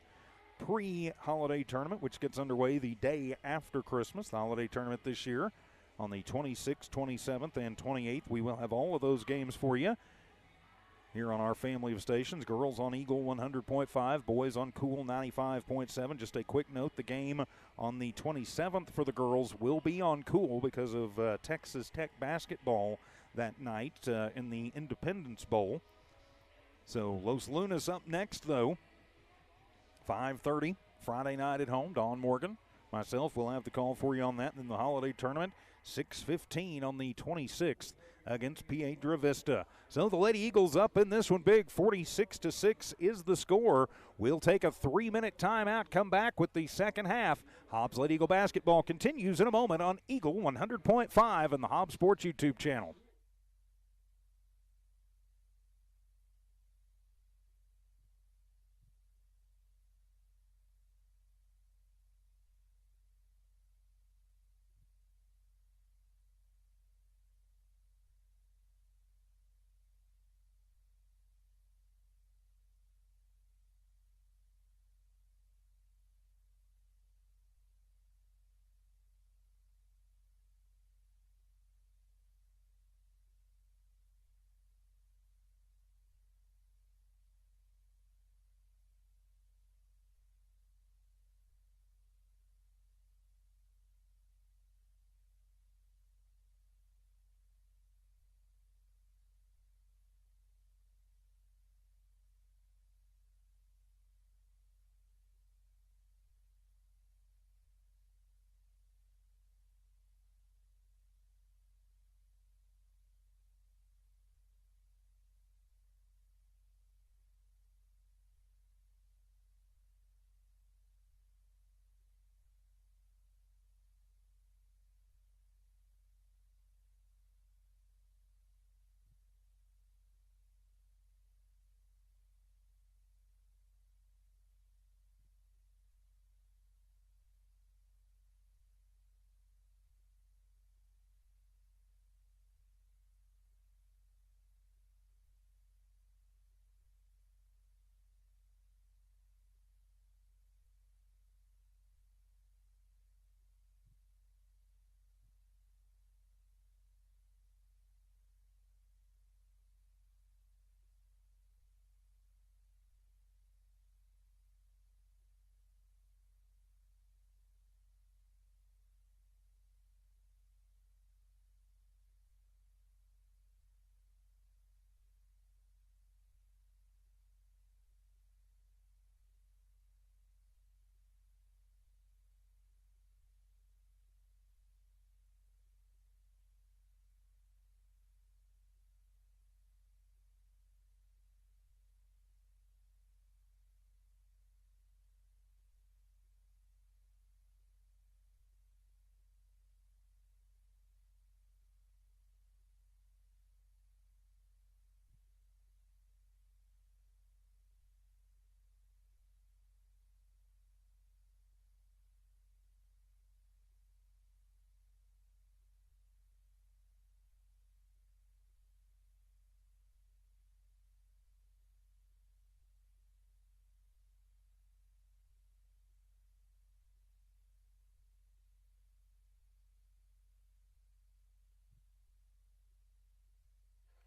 pre-holiday tournament, which gets underway the day after Christmas. The holiday tournament this year on the 26th, 27th, and 28th. We will have all of those games for you here on our family of stations. Girls on Eagle 100.5, boys on Cool 95.7. Just a quick note, the game on the 27th for the girls will be on Cool because of Texas Tech basketball that night in the Independence Bowl. So Los Lunas up next, though. 5:30 Friday night at home. Dawn Morgan, myself, will have the call for you on that. And then the holiday tournament, 6:15 on the 26th against Piedra Vista. So the Lady Eagles up in this one big. 46-6 is the score. We'll take a 3-minute timeout, come back with the second half. Hobbs Lady Eagle basketball continues in a moment on Eagle 100.5 and the Hobbs Sports YouTube channel.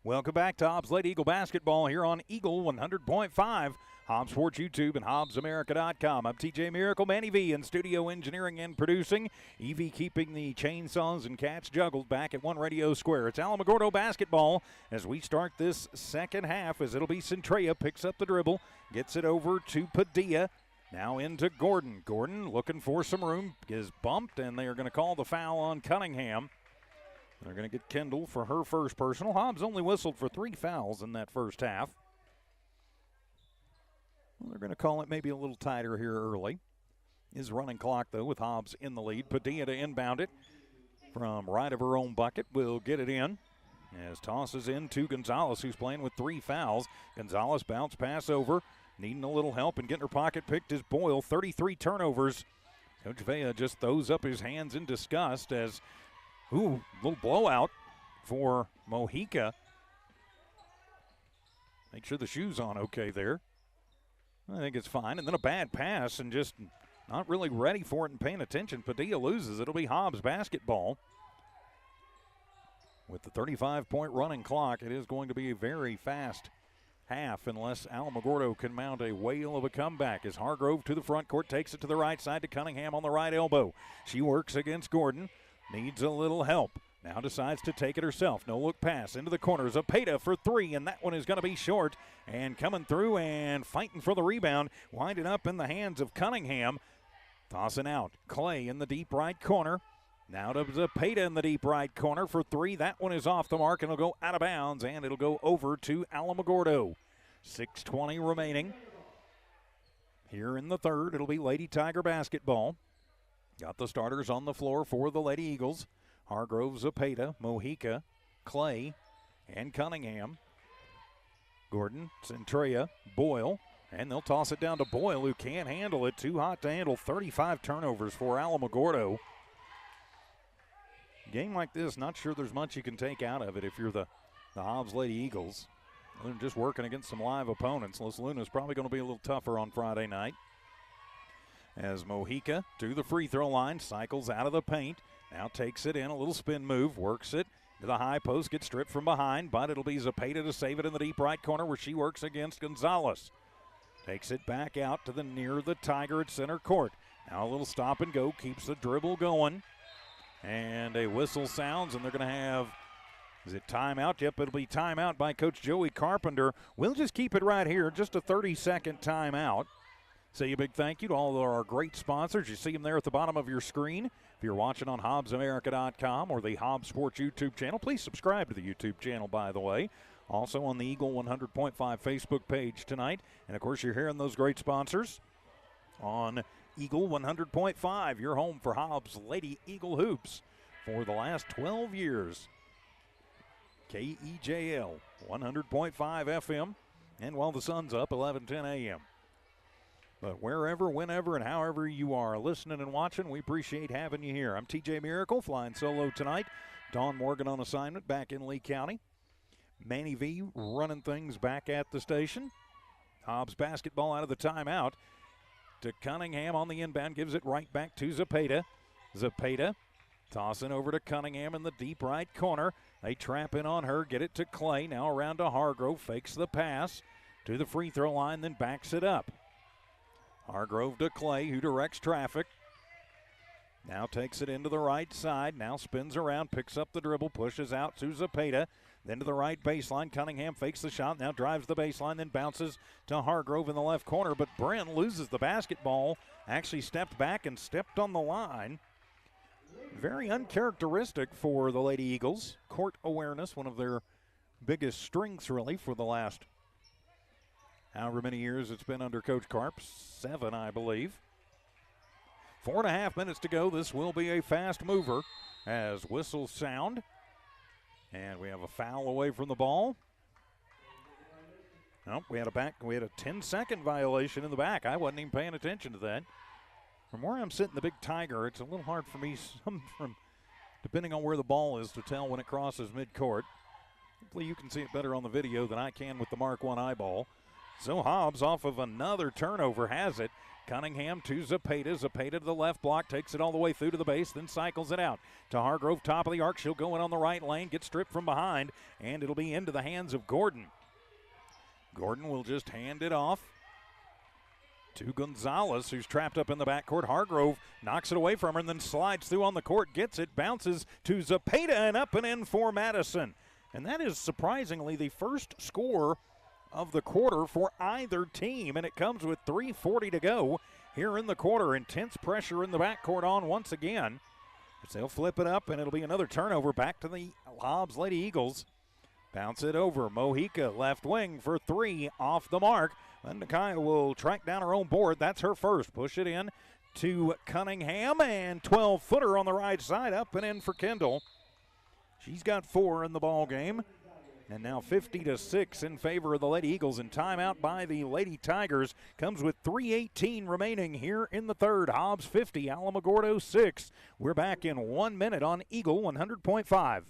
Welcome back to Hobbs Lady Eagle basketball here on Eagle 100.5, Hobbs Sports YouTube and HobbsAmerica.com. I'm TJ Miracle, Manny V in studio engineering and producing. Evie keeping the chainsaws and cats juggled back at One Radio Square. It's Alamogordo basketball as we start this second half, as it'll be Centrea picks up the dribble, gets it over to Padilla. Now into Gordon. Gordon looking for some room, is bumped, and they are going to call the foul on Cunningham. They're going to get Kendall for her first personal. Hobbs only whistled for 3 fouls in that first half. Well, they're going to call it maybe a little tighter here early. Is running clock, though, with Hobbs in the lead. Padilla to inbound it from right of her own bucket. Will get it in as tosses in to Gonzalez, who's playing with 3 fouls. Gonzalez bounce pass over. Needing a little help and getting her pocket picked is Boyle. 33 turnovers. Coach Vea just throws up his hands in disgust as little blowout for Mojica. Make sure the shoe's on okay there. I think it's fine. And then a bad pass and just not really ready for it and paying attention. Padilla loses. It'll be Hobbs basketball. With the 35-point running clock, it is going to be a very fast half unless Alamogordo can mount a whale of a comeback as Hargrove to the front court, takes it to the right side to Cunningham on the right elbow. She works against Gordon. Needs a little help. Now decides to take it herself. No look pass into the corner. Zapata for 3, and that one is going to be short. And coming through and fighting for the rebound. Winding up in the hands of Cunningham. Tossing out. Clay in the deep right corner. Now to Zapata in the deep right corner for 3. That one is off the mark, and it'll go out of bounds, and it'll go over to Alamogordo. 6:20 remaining. Here in the third, it'll be Lady Tiger basketball. Got the starters on the floor for the Lady Eagles. Hargrove, Zapata, Mojica, Clay, and Cunningham. Gordon, Centrea, Boyle, and they'll toss it down to Boyle, who can't handle it. Too hot to handle. 35 turnovers for Alamogordo. Game like this, not sure there's much you can take out of it if you're the Hobbs Lady Eagles. They're just working against some live opponents. Los Luna's probably going to be a little tougher on Friday night. As Mojica to the free throw line, cycles out of the paint, now takes it in, a little spin move, works it to the high post, gets stripped from behind, but it'll be Zapata to save it in the deep right corner where she works against Gonzalez. Takes it back out to the near the Tiger at center court. Now a little stop and go, keeps the dribble going, and a whistle sounds, and they're going to have, is it timeout? Yep, it'll be timeout by Coach Joey Carpenter. We'll just keep it right here, just a 30-second timeout. Say a big thank you to all of our great sponsors. You see them there at the bottom of your screen. If you're watching on HobbsAmerica.com or the Hobbs Sports YouTube channel, please subscribe to the YouTube channel, by the way. Also on the Eagle 100.5 Facebook page tonight. And, of course, you're hearing those great sponsors on Eagle 100.5, your home for Hobbs Lady Eagle Hoops for the last 12 years. KEJL 100.5 FM. And while the sun's up, 11:10 a.m. But wherever, whenever, and however you are listening and watching, we appreciate having you here. I'm TJ Miracle, flying solo tonight. Dawn Morgan on assignment back in Lee County. Manny V running things back at the station. Hobbs basketball out of the timeout to Cunningham on the inbound. Gives it right back to Zapata. Zapata tossing over to Cunningham in the deep right corner. They trap in on her, get it to Clay. Now around to Hargrove, fakes the pass to the free throw line, then backs it up. Hargrove to Clay, who directs traffic. Now takes it into the right side. Now spins around, picks up the dribble, pushes out to Zapata. Then to the right baseline. Cunningham fakes the shot, now drives the baseline, then bounces to Hargrove in the left corner. But Brent loses the basketball, actually stepped back and stepped on the line. Very uncharacteristic for the Lady Eagles. Court awareness, one of their biggest strengths, really, for the last however many years it's been under Coach Karp. 7, I believe. 4.5 minutes to go. This will be a fast mover as whistles sound. And we have a foul away from the ball. Nope, we had a 10-second violation in the back. I wasn't even paying attention to that. From where I'm sitting, the Big Tiger, it's a little hard for me, depending on where the ball is, to tell when it crosses midcourt. Hopefully you can see it better on the video than I can with the Mark 1 eyeball. So Hobbs off of another turnover has it. Cunningham to Zepeda. Zepeda to the left block, takes it all the way through to the base, then cycles it out to Hargrove, top of the arc. She'll go in on the right lane, get stripped from behind, and it'll be into the hands of Gordon. Gordon will just hand it off to Gonzalez, who's trapped up in the backcourt. Hargrove knocks it away from her and then slides through on the court, gets it, bounces to Zepeda, and up and in for Madison. And that is surprisingly the first score of the quarter for either team, and it comes with 3:40 to go here in the quarter. Intense pressure in the backcourt on once again. They'll flip it up, and it'll be another turnover back to the Hobbs Lady Eagles. Bounce it over. Mojica, left wing for three, off the mark. Then Nakai will track down her own board. That's her first. Push it in to Cunningham, and 12-footer on the right side, up and in for Kendall. She's got 4 in the ball game. And now 50-6 in favor of the Lady Eagles, and timeout by the Lady Tigers comes with 3:18 remaining here in the third. Hobbs 50, Alamogordo 6. We're back in 1 minute on Eagle 100.5.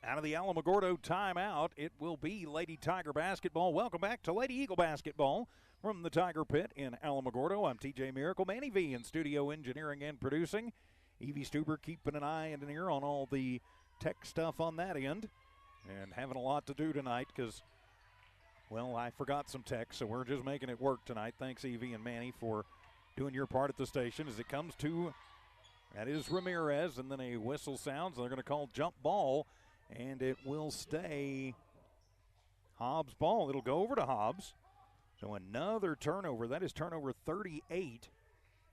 Out of the Alamogordo timeout, it will be Lady Tiger basketball. Welcome back to Lady Eagle basketball from the Tiger Pit in Alamogordo. I'm TJ Miracle, Manny V in studio engineering and producing. Evie Stuber keeping an eye and an ear on all the tech stuff on that end. And having a lot to do tonight because, well, I forgot some tech, so we're just making it work tonight. Thanks, Evie and Manny, for doing your part at the station. As it comes to, that is Ramirez, and then a whistle sounds. They're going to call jump ball. And it will stay Hobbs ball. It'll go over to Hobbs. So another turnover. That is turnover 38.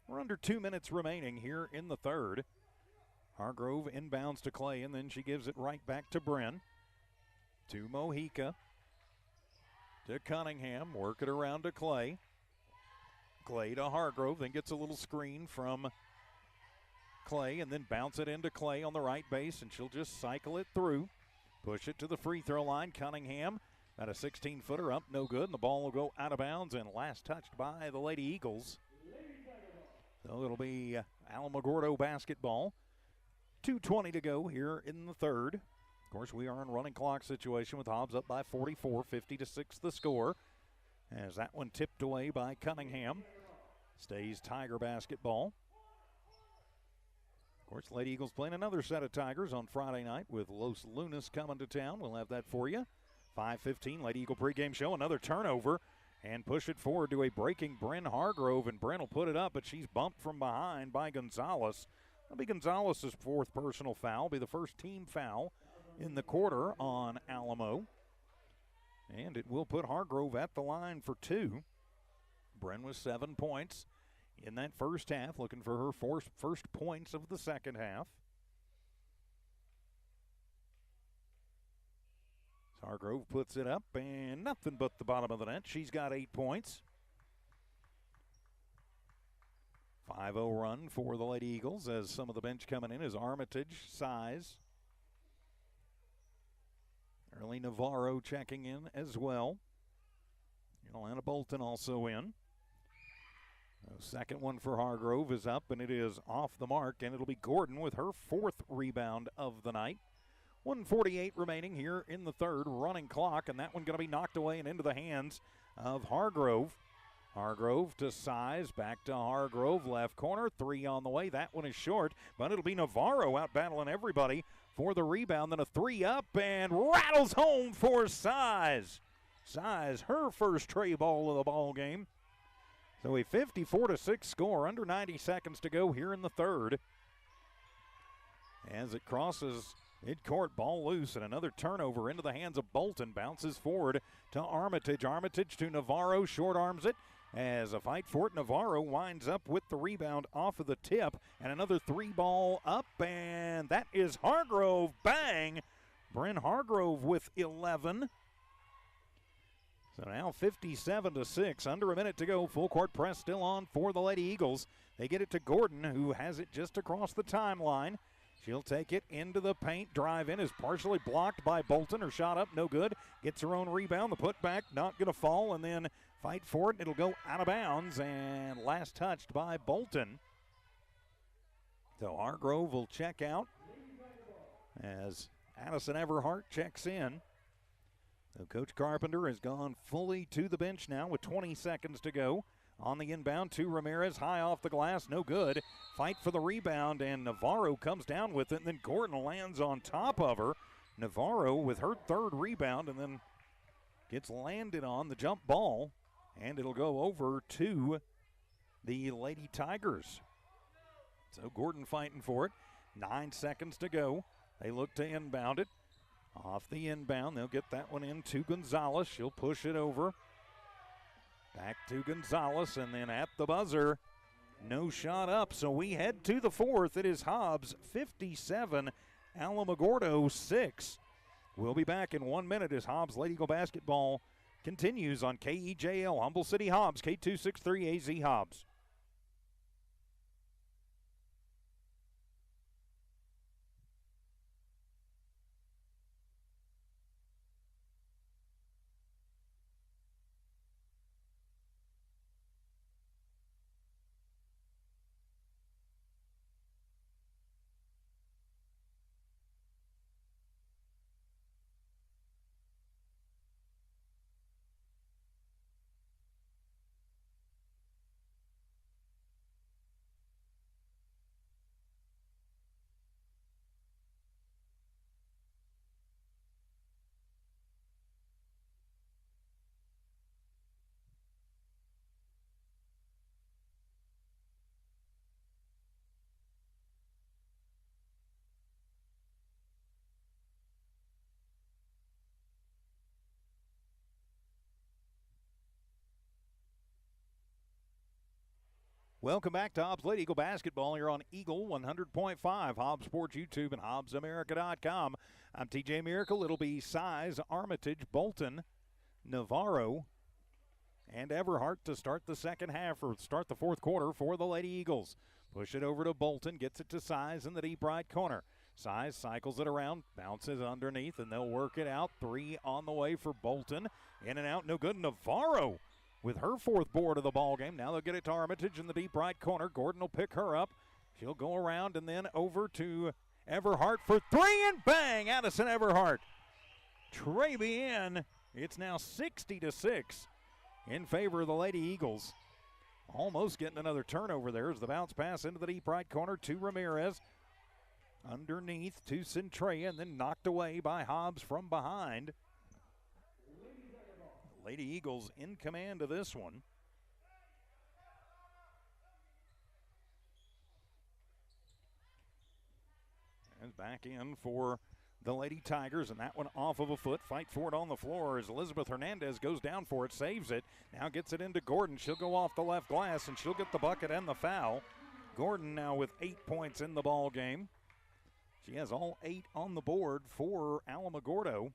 We're under 2 minutes remaining here in the third. Hargrove inbounds to Clay, and then she gives it right back to Bren. To Mojica. To Cunningham. Work it around to Clay. Clay to Hargrove. Then gets a little screen from Clay, and then bounce it into Clay on the right base, and she'll just cycle it through. Push it to the free throw line. Cunningham, about a 16-footer up, no good, and the ball will go out of bounds and last touched by the Lady Eagles. So it'll be Alamogordo basketball. 2:20 to go here in the third. Of course, we are in running clock situation with Hobbs up by 44, 50-6 the score. As that one tipped away by Cunningham. Stays Tiger basketball. Of course, Lady Eagles playing another set of Tigers on Friday night with Los Lunas coming to town. We'll have that for you. 5:15, Lady Eagle pregame show. Another turnover and push it forward to a breaking Bren Hargrove, and Bren will put it up, but she's bumped from behind by Gonzalez. That'll be Gonzalez's 4th personal foul. Be the first team foul in the quarter on Alamo. And it will put Hargrove at the line for 2. Bren with 7 points in that first half, looking for her first points of the second half. Hargrove puts it up, and nothing but the bottom of the net. She's got 8 points. 5-0 run for the Lady Eagles as some of the bench coming in is Armitage, Size. Early Navarro checking in as well. Atlanta Bolton also in. The second one for Hargrove is up, and it is off the mark, and it'll be Gordon with her 4th rebound of the night. 1:48 remaining here in the third. Running clock, and that one going to be knocked away and into the hands of Hargrove. Hargrove to Size, back to Hargrove, left corner, 3 on the way. That one is short, but it'll be Navarro out battling everybody for the rebound. Then a 3 up and rattles home for Size. Size, her first tray ball of the ball game. So a 54-6 score, under 90 seconds to go here in the third. As it crosses midcourt, ball loose, and another turnover into the hands of Bolton. Bounces forward to Armitage. Armitage to Navarro, short arms it. As a fight for it, Navarro winds up with the rebound off of the tip, and another three ball up, and that is Hargrove. Bang! Bryn Hargrove with 11. So now 57-6, under a minute to go. Full court press still on for the Lady Eagles. They get it to Gordon, who has it just across the timeline. She'll take it into the paint. Drive in is partially blocked by Bolton. Her shot up, no good. Gets her own rebound. The putback not going to fall, and then fight for it. It'll go out of bounds, and last touched by Bolton. So Hargrove will check out as Addison Everhart checks in. So Coach Carpenter has gone fully to the bench now with 20 seconds to go. On the inbound to Ramirez, high off the glass, no good. Fight for the rebound, and Navarro comes down with it, and then Gordon lands on top of her. Navarro with her third rebound, and then gets landed on the jump ball, and it'll go over to the Lady Tigers. So Gordon fighting for it. 9 seconds to go. They look to inbound it. Off the inbound, they'll get that one in to Gonzalez. She'll push it over. Back to Gonzalez, and then at the buzzer, no shot up. So we head to the fourth. It is Hobbs 57, Alamogordo 6. We'll be back in 1 minute as Hobbs Lady Eagle basketball continues on KEJL. Humble City Hobbs, K263AZ Hobbs. Welcome back to Hobbs Lady Eagle basketball here on Eagle 100.5, Hobbs Sports YouTube, and HobbsAmerica.com. I'm TJ Miracle. It'll be Size, Armitage, Bolton, Navarro, and Everhart to start the second half, or start the fourth quarter for the Lady Eagles. Push it over to Bolton, gets it to Size in the deep right corner. Size cycles it around, bounces underneath, and they'll work it out. Three on the way for Bolton. In and out, no good. Navarro with her fourth board of the ball game. Now they'll get it to Armitage in the deep right corner. Gordon will pick her up. She'll go around and then over to Everhart for three, and bang! Addison Everhart. Traby in. It's now 60-6 in favor of the Lady Eagles. Almost getting another turnover there as the bounce pass into the deep right corner to Ramirez. Underneath to Centrea, and then knocked away by Hobbs from behind. Lady Eagles in command of this one. And back in for the Lady Tigers, and that one off of a foot. Fight for it on the floor as Elizabeth Hernandez goes down for it, saves it. Now gets it into Gordon. She'll go off the left glass, and she'll get the bucket and the foul. Gordon now with 8 points in the ball game. She has all 8 on the board for Alamogordo.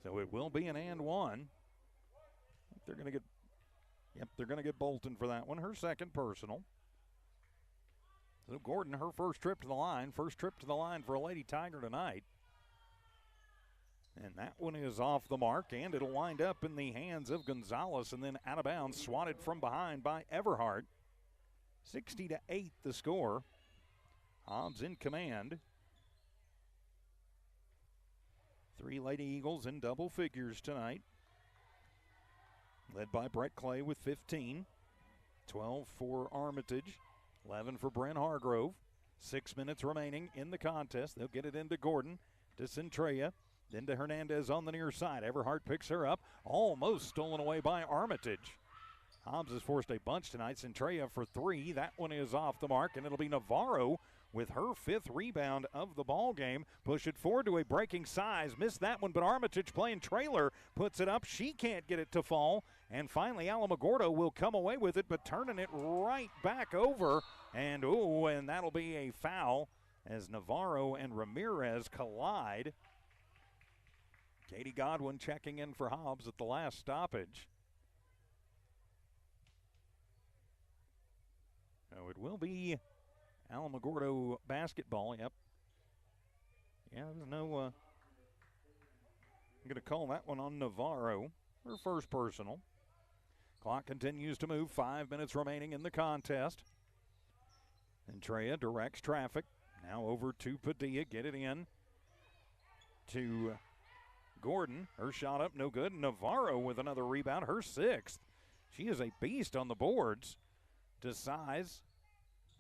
So it will be an and one. They're going to get, they're going to get Bolton for that one. Her second personal. So Gordon, her first trip to the line. First trip to the line for a Lady Tiger tonight. And that one is off the mark, and it'll wind up in the hands of Gonzalez, and then out of bounds, swatted from behind by Everhart. 60-8 the score. Hobbs in command. 3 Lady Eagles in double figures tonight. Led by Brett Clay with 15. 12 for Armitage. 11 for Bryn Hargrove. 6 minutes remaining in the contest. They'll get it into Gordon. to Centrea. Then to Hernandez on the near side. Everhart picks her up. Almost stolen away by Armitage. Hobbs has forced a bunch tonight. Centrea for 3. That one is off the mark, and it'll be Navarro with her 5th rebound of the ball game. Push it forward to a breaking size. Missed that one, but Armitage playing trailer puts it up. She can't get it to fall. And finally, Alamogordo will come away with it, but turning it right back over. And that'll be a foul as Navarro and Ramirez collide. Katie Godwin checking in for Hobbs at the last stoppage. So it will be Alamogordo basketball. Yep. Yeah, there's no. I'm going to call that one on Navarro. Her first personal. Clock continues to move. 5 minutes remaining in the contest. And Treya directs traffic. Now over to Padilla. Get it in to Gordon. Her shot up, no good. Navarro with another rebound. Her 6th. She is a beast on the boards. To Size.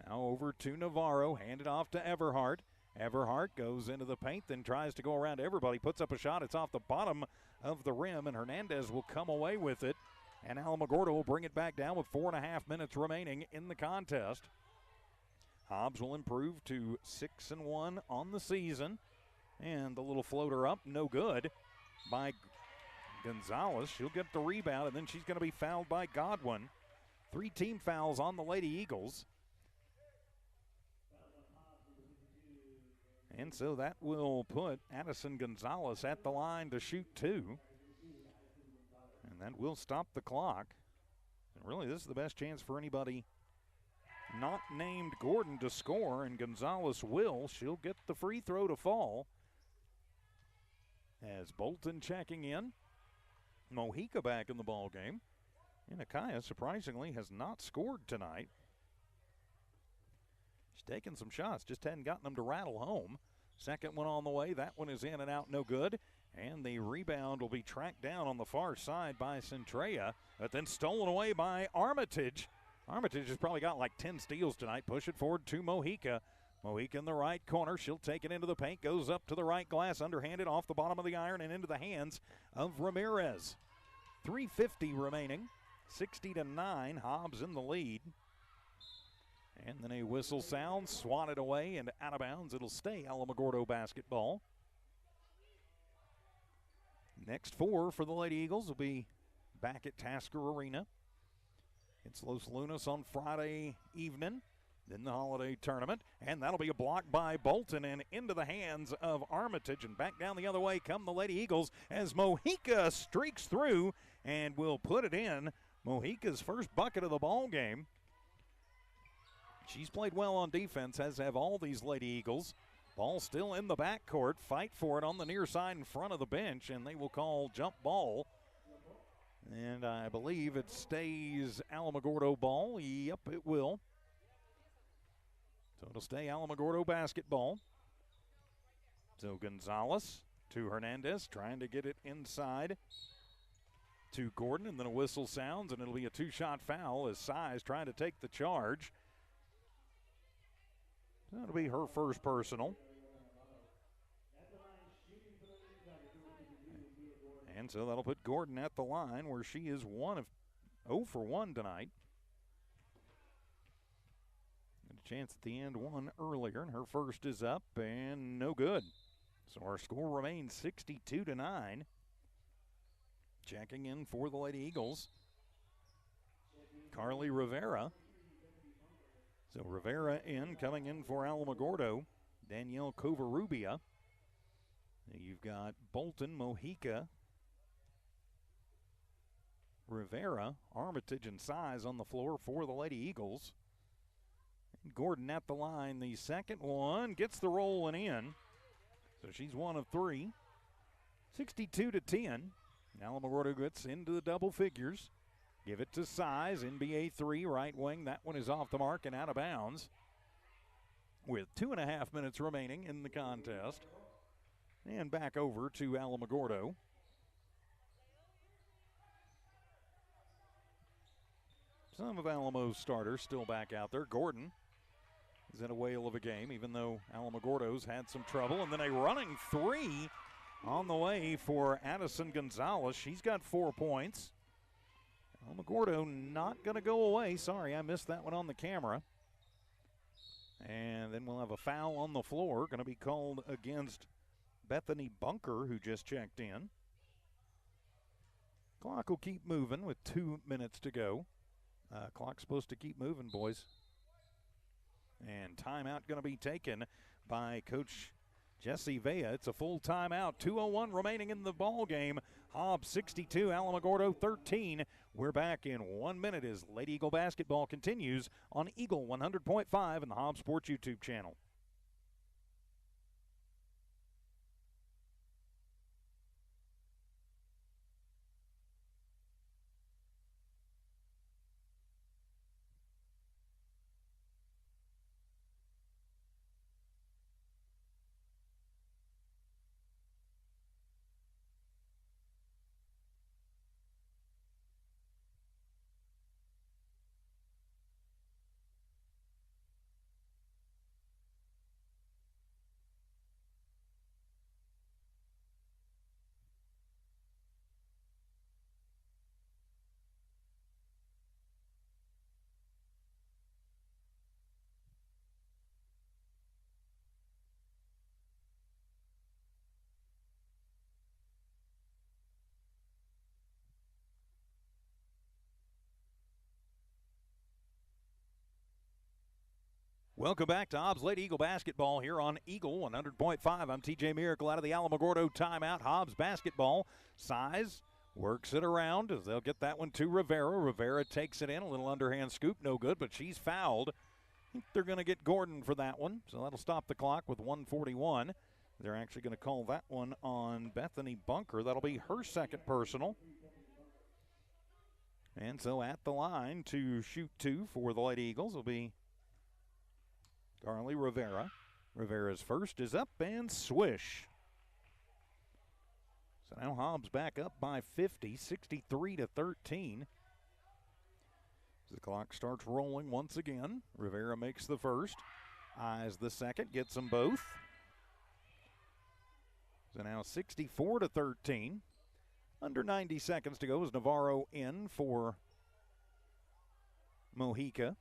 Now over to Navarro. Handed off to Everhart. Everhart goes into the paint, then tries to go around everybody. Puts up a shot. It's off the bottom of the rim, and Hernandez will come away with it. And Alamogordo will bring it back down with 4.5 minutes remaining in the contest. Hobbs will improve to 6-1 on the season. And the little floater up, no good by Gonzalez. She'll get the rebound, and then she's going to be fouled by Godwin. 3 team fouls on the Lady Eagles. And so that will put Addison Gonzalez at the line to shoot 2. And that will stop the clock. And really, this is the best chance for anybody not named Gordon to score, and Gonzalez will. She'll get the free throw to fall. As Bolton checking in. Mojica back in the ball game. And Akaya, surprisingly, has not scored tonight. She's taken some shots, just hadn't gotten them to rattle home. Second one on the way. That one is in and out, no good. And the rebound will be tracked down on the far side by Centrea, but then stolen away by Armitage. Armitage has probably got like 10 steals tonight. Push it forward to Mojica. Mojica in the right corner. She'll take it into the paint. Goes up to the right glass. Underhanded off the bottom of the iron and into the hands of Ramirez. 3:50 remaining. 60-9. Hobbs in the lead. And then a whistle sounds. Swatted away and out of bounds. It'll stay Alamogordo basketball. Next 4 for the Lady Eagles will be back at Tasker Arena. It's Los Lunas on Friday evening. Then the holiday tournament, and that'll be a block by Bolton and into the hands of Armitage, and back down the other way come the Lady Eagles as Mojica streaks through and will put it in. Mojica's first bucket of the ball game. She's played well on defense, as have all these Lady Eagles. Ball still in the backcourt. Fight for it on the near side in front of the bench, and they will call jump ball. And I believe it stays Alamogordo ball. Yep, it will. So it'll stay Alamogordo basketball. So Gonzalez to Hernandez, trying to get it inside to Gordon, and then a whistle sounds, and it'll be a 2-shot foul as Size trying to take the charge. That'll be her first personal. And so that'll put Gordon at the line, where she is 0 for 1 tonight. A chance at the end, one earlier, and her first is up and no good. So our score remains 62-9. Checking in for the Lady Eagles, Carly Rivera. So Rivera coming in for Alamogordo, Danielle Covarrubia. You've got Bolton, Mojica, Rivera, Armitage, and Size on the floor for the Lady Eagles. And Gordon at the line. The second one gets the roll and in. So she's 1 of 3. 62-10. Alamogordo gets into the double figures. Give it to Size, NBA 3, right wing. That one is off the mark and out of bounds. With 2.5 minutes remaining in the contest. And back over to Alamogordo. Some of Alamo's starters still back out there. Gordon is in a whale of a game, even though Alamogordo's had some trouble. And then a running three on the way for Addison Gonzalez. She's got 4 points. Alamogordo not going to go away. Sorry, I missed that one on the camera. And then we'll have a foul on the floor. Going to be called against Bethany Bunker, who just checked in. Clock will keep moving with 2 minutes to go. Clock's supposed to keep moving, boys. And timeout going to be taken by Coach Jesse Vea. It's a full timeout. 2:01 remaining in the ball game. Hobbs 62, Alamogordo 13. We're back in 1 minute as Lady Eagle basketball continues on Eagle 100.5 and the Hobbs Sports YouTube channel. Welcome back to Hobbs Lady Eagle basketball here on Eagle 100.5. I'm TJ Miracle out of the Alamogordo timeout. Hobbs basketball. Size works it around as they'll get that one to Rivera. Rivera takes it in. A little underhand scoop. No good, but she's fouled. I think they're going to get Gordon for that one, so that'll stop the clock with 1:41. They're actually going to call that one on Bethany Bunker. That'll be her second personal. And so at the line to shoot two for the Lady Eagles will be Carly Rivera. Rivera's first is up and swish. So now Hobbs back up by 50, 63-13. As the clock starts rolling once again, Rivera makes the first. Eyes the second, gets them both. So now 64-13. Under 90 seconds to go as Navarro in for Mojica.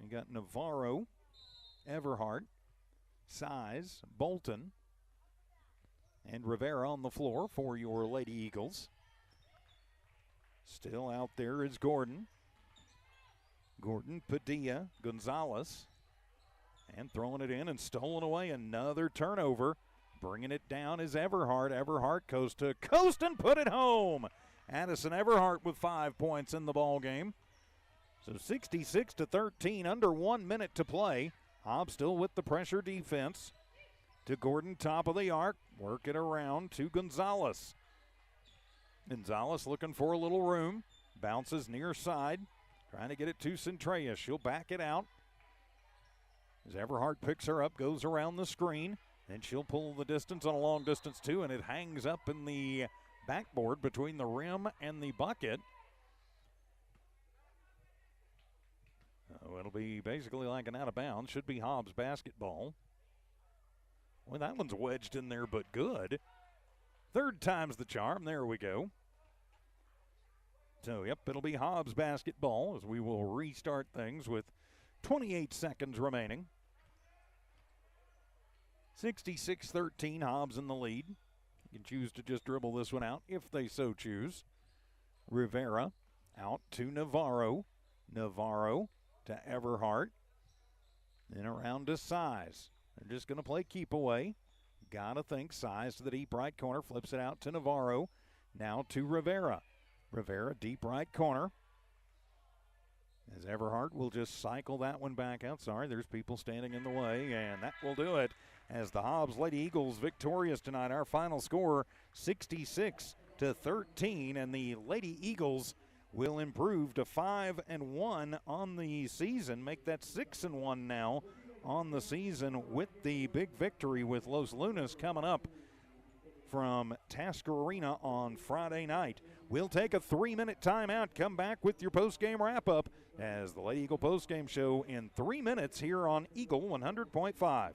We got Navarro, Everhart, Size, Bolton, and Rivera on the floor for your Lady Eagles. Still out there is Gordon. Gordon, Padilla, Gonzalez, and throwing it in and stolen away. Another turnover. Bringing it down is Everhart. Everhart coast to coast and put it home. Addison Everhart with 5 points in the ball game. So 66-13, under 1 minute to play. Hobbs still with the pressure defense. To Gordon, top of the arc. Work it around to Gonzalez. Gonzalez looking for a little room. Bounces near side. Trying to get it to Centrella. She'll back it out. As Everhart picks her up, goes around the screen. And she'll pull the distance on a long distance too, and it hangs up in the backboard between the rim and the bucket. It'll be basically like an out of bounds. Should be Hobbs basketball. Well, that one's wedged in there, but good. Third time's the charm. There we go. So, yep, it'll be Hobbs basketball as we will restart things with 28 seconds remaining. 66-13, Hobbs in the lead. You can choose to just dribble this one out if they so choose. Rivera out to Navarro. Navarro to Everhart. Then around to Size. They're just going to play keep away. Gotta think Size to the deep right corner. Flips it out to Navarro. Now to Rivera. Rivera deep right corner. As Everhart will just cycle that one back out. Sorry, there's people standing in the way, and that will do it. As the Hobbs Lady Eagles victorious tonight. Our final score 66-13, and the Lady Eagles will improve to 5-1 on the season. Make that 6-1 now on the season with the big victory with Los Lunas coming up from Tasker Arena on Friday night. We'll take a 3-minute timeout, come back with your postgame wrap-up as the Lady Eagle postgame show in 3 minutes here on Eagle 100.5.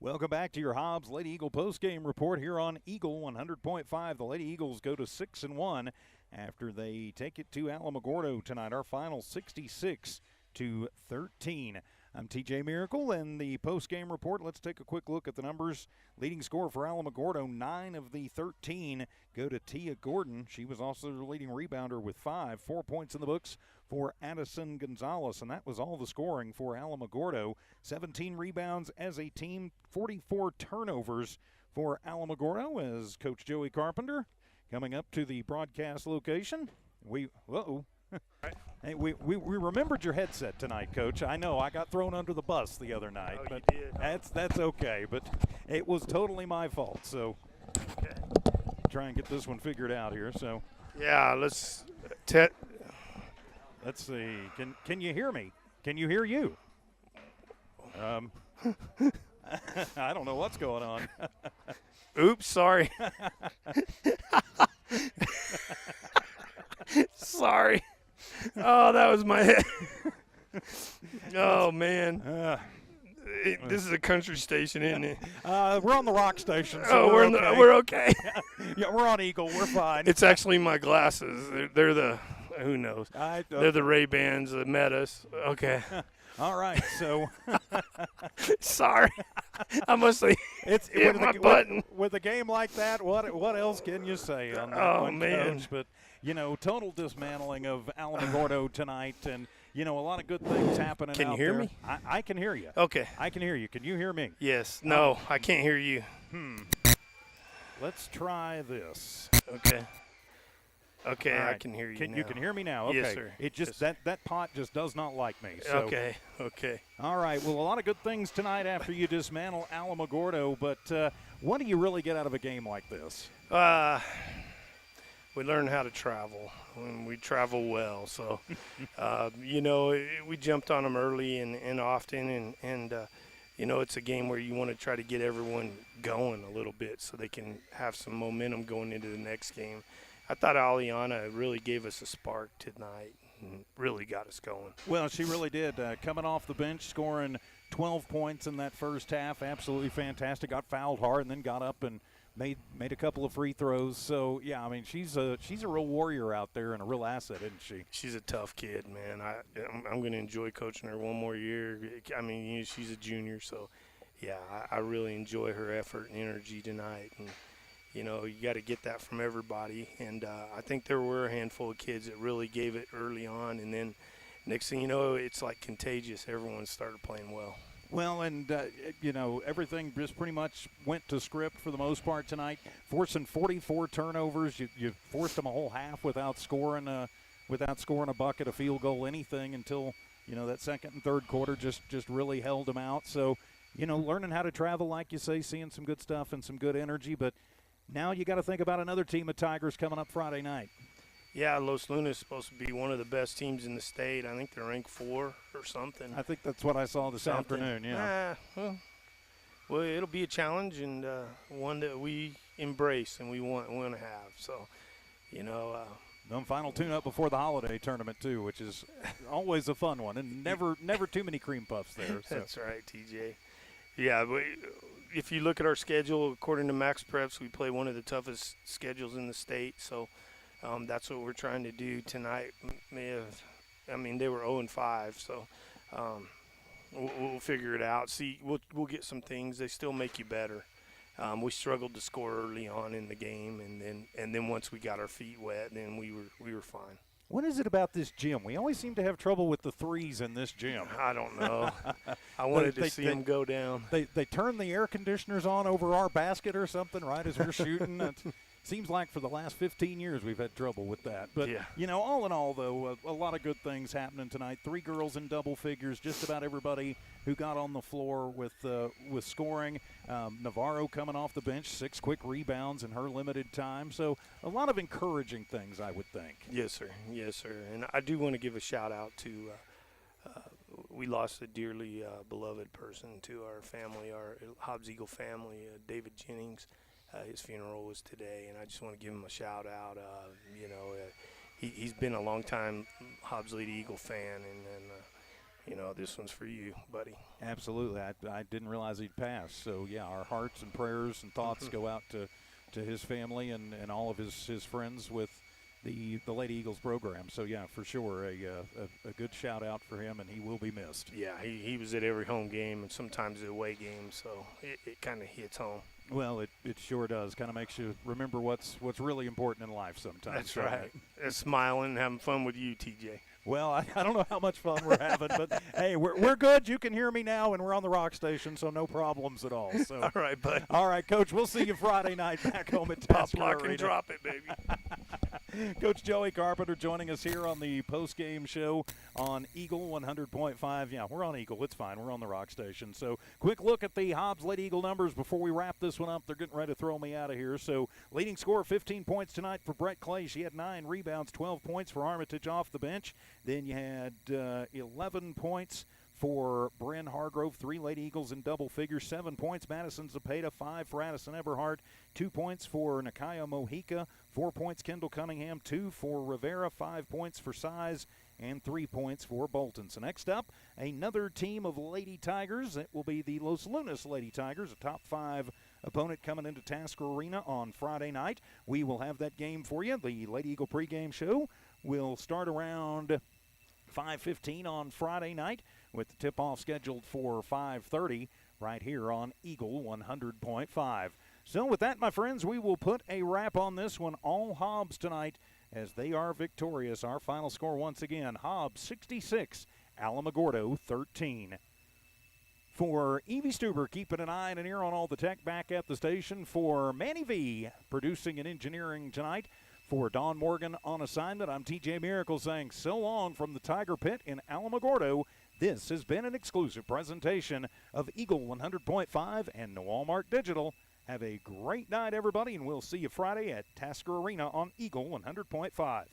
Welcome back to your Hobbs Lady Eagle postgame report here on Eagle 100.5. The Lady Eagles go to 6-1 after they take it to Alamogordo tonight. Our final 66-13. I'm TJ Miracle and the postgame report. Let's take a quick look at the numbers. Leading scorer for Alamogordo, 9 of the 13 go to Tia Gordon. She was also the leading rebounder with 5. 4 points in the books for Addison Gonzalez, and that was all the scoring for Alamogordo. 17 rebounds as a team, 44 turnovers for Alamogordo as Coach Joey Carpenter coming up to the broadcast location. Hey, we remembered your headset tonight, Coach. I know I got thrown under the bus the other night, but that's okay. But it was totally my fault. So try and get this one figured out here. So yeah, let's see. Can you hear me? Can you hear you? I don't know what's going on. Oops, sorry. Sorry. Oh, that was my head. Oh, man. This is a country station, isn't it? We're on the rock station. So we're okay. Yeah, we're on Eagle. We're fine. It's actually my glasses. They're the, who knows? They're the Ray-Bans, the Metas. Okay. All right, so. Sorry. I must say, it's hit my button. With a game like that, what else can you say on that one, man. Coach? But, total dismantling of Alamogordo tonight, and, a lot of good things happening out there. Can you hear me? I can hear you. Okay. I can hear you. Can you hear me? Yes. No, I can't hear you. let's try this. Okay. Okay, Right. I can hear you now. You can hear me now? Okay. Yes, sir. It just yes. that pot just does not like me. So. Okay. All right. Well, a lot of good things tonight after you dismantle Alamogordo, but what do you really get out of a game like this? We learn how to travel, and we travel well. So, we jumped on them early and often, and it's a game where you want to try to get everyone going a little bit so they can have some momentum going into the next game. I thought Aliana really gave us a spark tonight and really got us going. Well, she really did. Coming off the bench, scoring 12 points in that first half, absolutely fantastic. Got fouled hard and then got up and made a couple of free throws. So, yeah, I mean, she's a real warrior out there and a real asset, isn't she? She's a tough kid, man. I'm going to enjoy coaching her one more year. I mean, she's a junior, so, yeah, I really enjoy her effort and energy tonight. And, you got to get that from everybody. And I think there were a handful of kids that really gave it early on. And then next thing you know, it's like contagious. Everyone started playing well. Well, and, everything just pretty much went to script for the most part tonight. Forcing 44 turnovers. You forced them a whole half without scoring a bucket, a field goal, anything until, that second and third quarter just really held them out. So, learning how to travel, like you say, seeing some good stuff and some good energy. But now you got to think about another team of Tigers coming up Friday night. Yeah, Los Lunas is supposed to be one of the best teams in the state. I think they're ranked 4 or something. I think that's what I saw this afternoon, yeah. Well, it'll be a challenge and one that we embrace and we want to have. So, Them final tune-up before the holiday tournament, too, which is always a fun one. And never too many cream puffs there. So. That's right, TJ. Yeah, but if you look at our schedule, according to Max Preps, we play one of the toughest schedules in the state. So that's what we're trying to do tonight. They were 0-5, so we'll figure it out. See, we'll get some things. They still make you better. We struggled to score early on in the game, and then once we got our feet wet, then we were fine. What is it about this gym? We always seem to have trouble with the threes in this gym. I don't know. I wanted to see them go down. They turn the air conditioners on over our basket or something, right, as we're shooting. It seems like for the last 15 years we've had trouble with that. But, all in all, though, a lot of good things happening tonight. 3 girls in double figures, just about everybody who got on the floor with scoring. Navarro coming off the bench, 6 quick rebounds in her limited time. So a lot of encouraging things, I would think. Yes, sir. And I do want to give a shout-out to we lost a dearly beloved person to our family, our Hobbs Eagle family, David Jennings. His funeral was today, and I just want to give him a shout-out. He's been a long-time Hobbs Lady Eagle fan, and this one's for you, buddy. Absolutely. I didn't realize he'd passed. So, yeah, our hearts and prayers and thoughts go out to his family and all of his friends with the Lady Eagles program. So, yeah, for sure, a good shout-out for him, and he will be missed. Yeah, he was at every home game and sometimes at away games, so it kind of hits home. Well, it sure does. Kind of makes you remember what's really important in life sometimes. That's right. Smiling and having fun with you, TJ. Well, I don't know how much fun we're having, but, hey, we're good. You can hear me now, and we're on the rock station, so no problems at all. So. All right, bud. All right, Coach, we'll see you Friday night back home at Pop, Tasker lock, Arena. and drop it, baby. Coach Joey Carpenter joining us here on the post-game show on Eagle 100.5. Yeah, we're on Eagle. It's fine. We're on the rock station. So, quick look at the Hobbs Lady Eagle numbers before we wrap this one up. They're getting ready to throw me out of here. So, leading scorer, 15 points tonight for Brett Clay. She had 9 rebounds, 12 points for Armitage off the bench. Then you had 11 points for Bryn Hargrove, 3 Lady Eagles in double figures, 7 points, Madison Zepeda, 5 for Addison Eberhardt, 2 points for Nakaya Mojica, 4 points Kendall Cunningham, 2 for Rivera, 5 points for Size, and 3 points for Bolton. So next up, another team of Lady Tigers. It will be the Los Lunas Lady Tigers, a top 5 opponent coming into Tasker Arena on Friday night. We will have that game for you. The Lady Eagle pregame show will start around 5:15 on Friday night, with the tip-off scheduled for 5:30 right here on Eagle 100.5. So with that, my friends, we will put a wrap on this one. All Hobbs tonight as they are victorious. Our final score once again, Hobbs 66, Alamogordo 13. For Evie Stuber, keeping an eye and an ear on all the tech back at the station. For Manny V, producing and engineering tonight. For Don Morgan on assignment, I'm TJ Miracle saying so long from the Tiger Pit in Alamogordo. This has been an exclusive presentation of Eagle 100.5 and Walmart Digital. Have a great night, everybody, and we'll see you Friday at Tasker Arena on Eagle 100.5.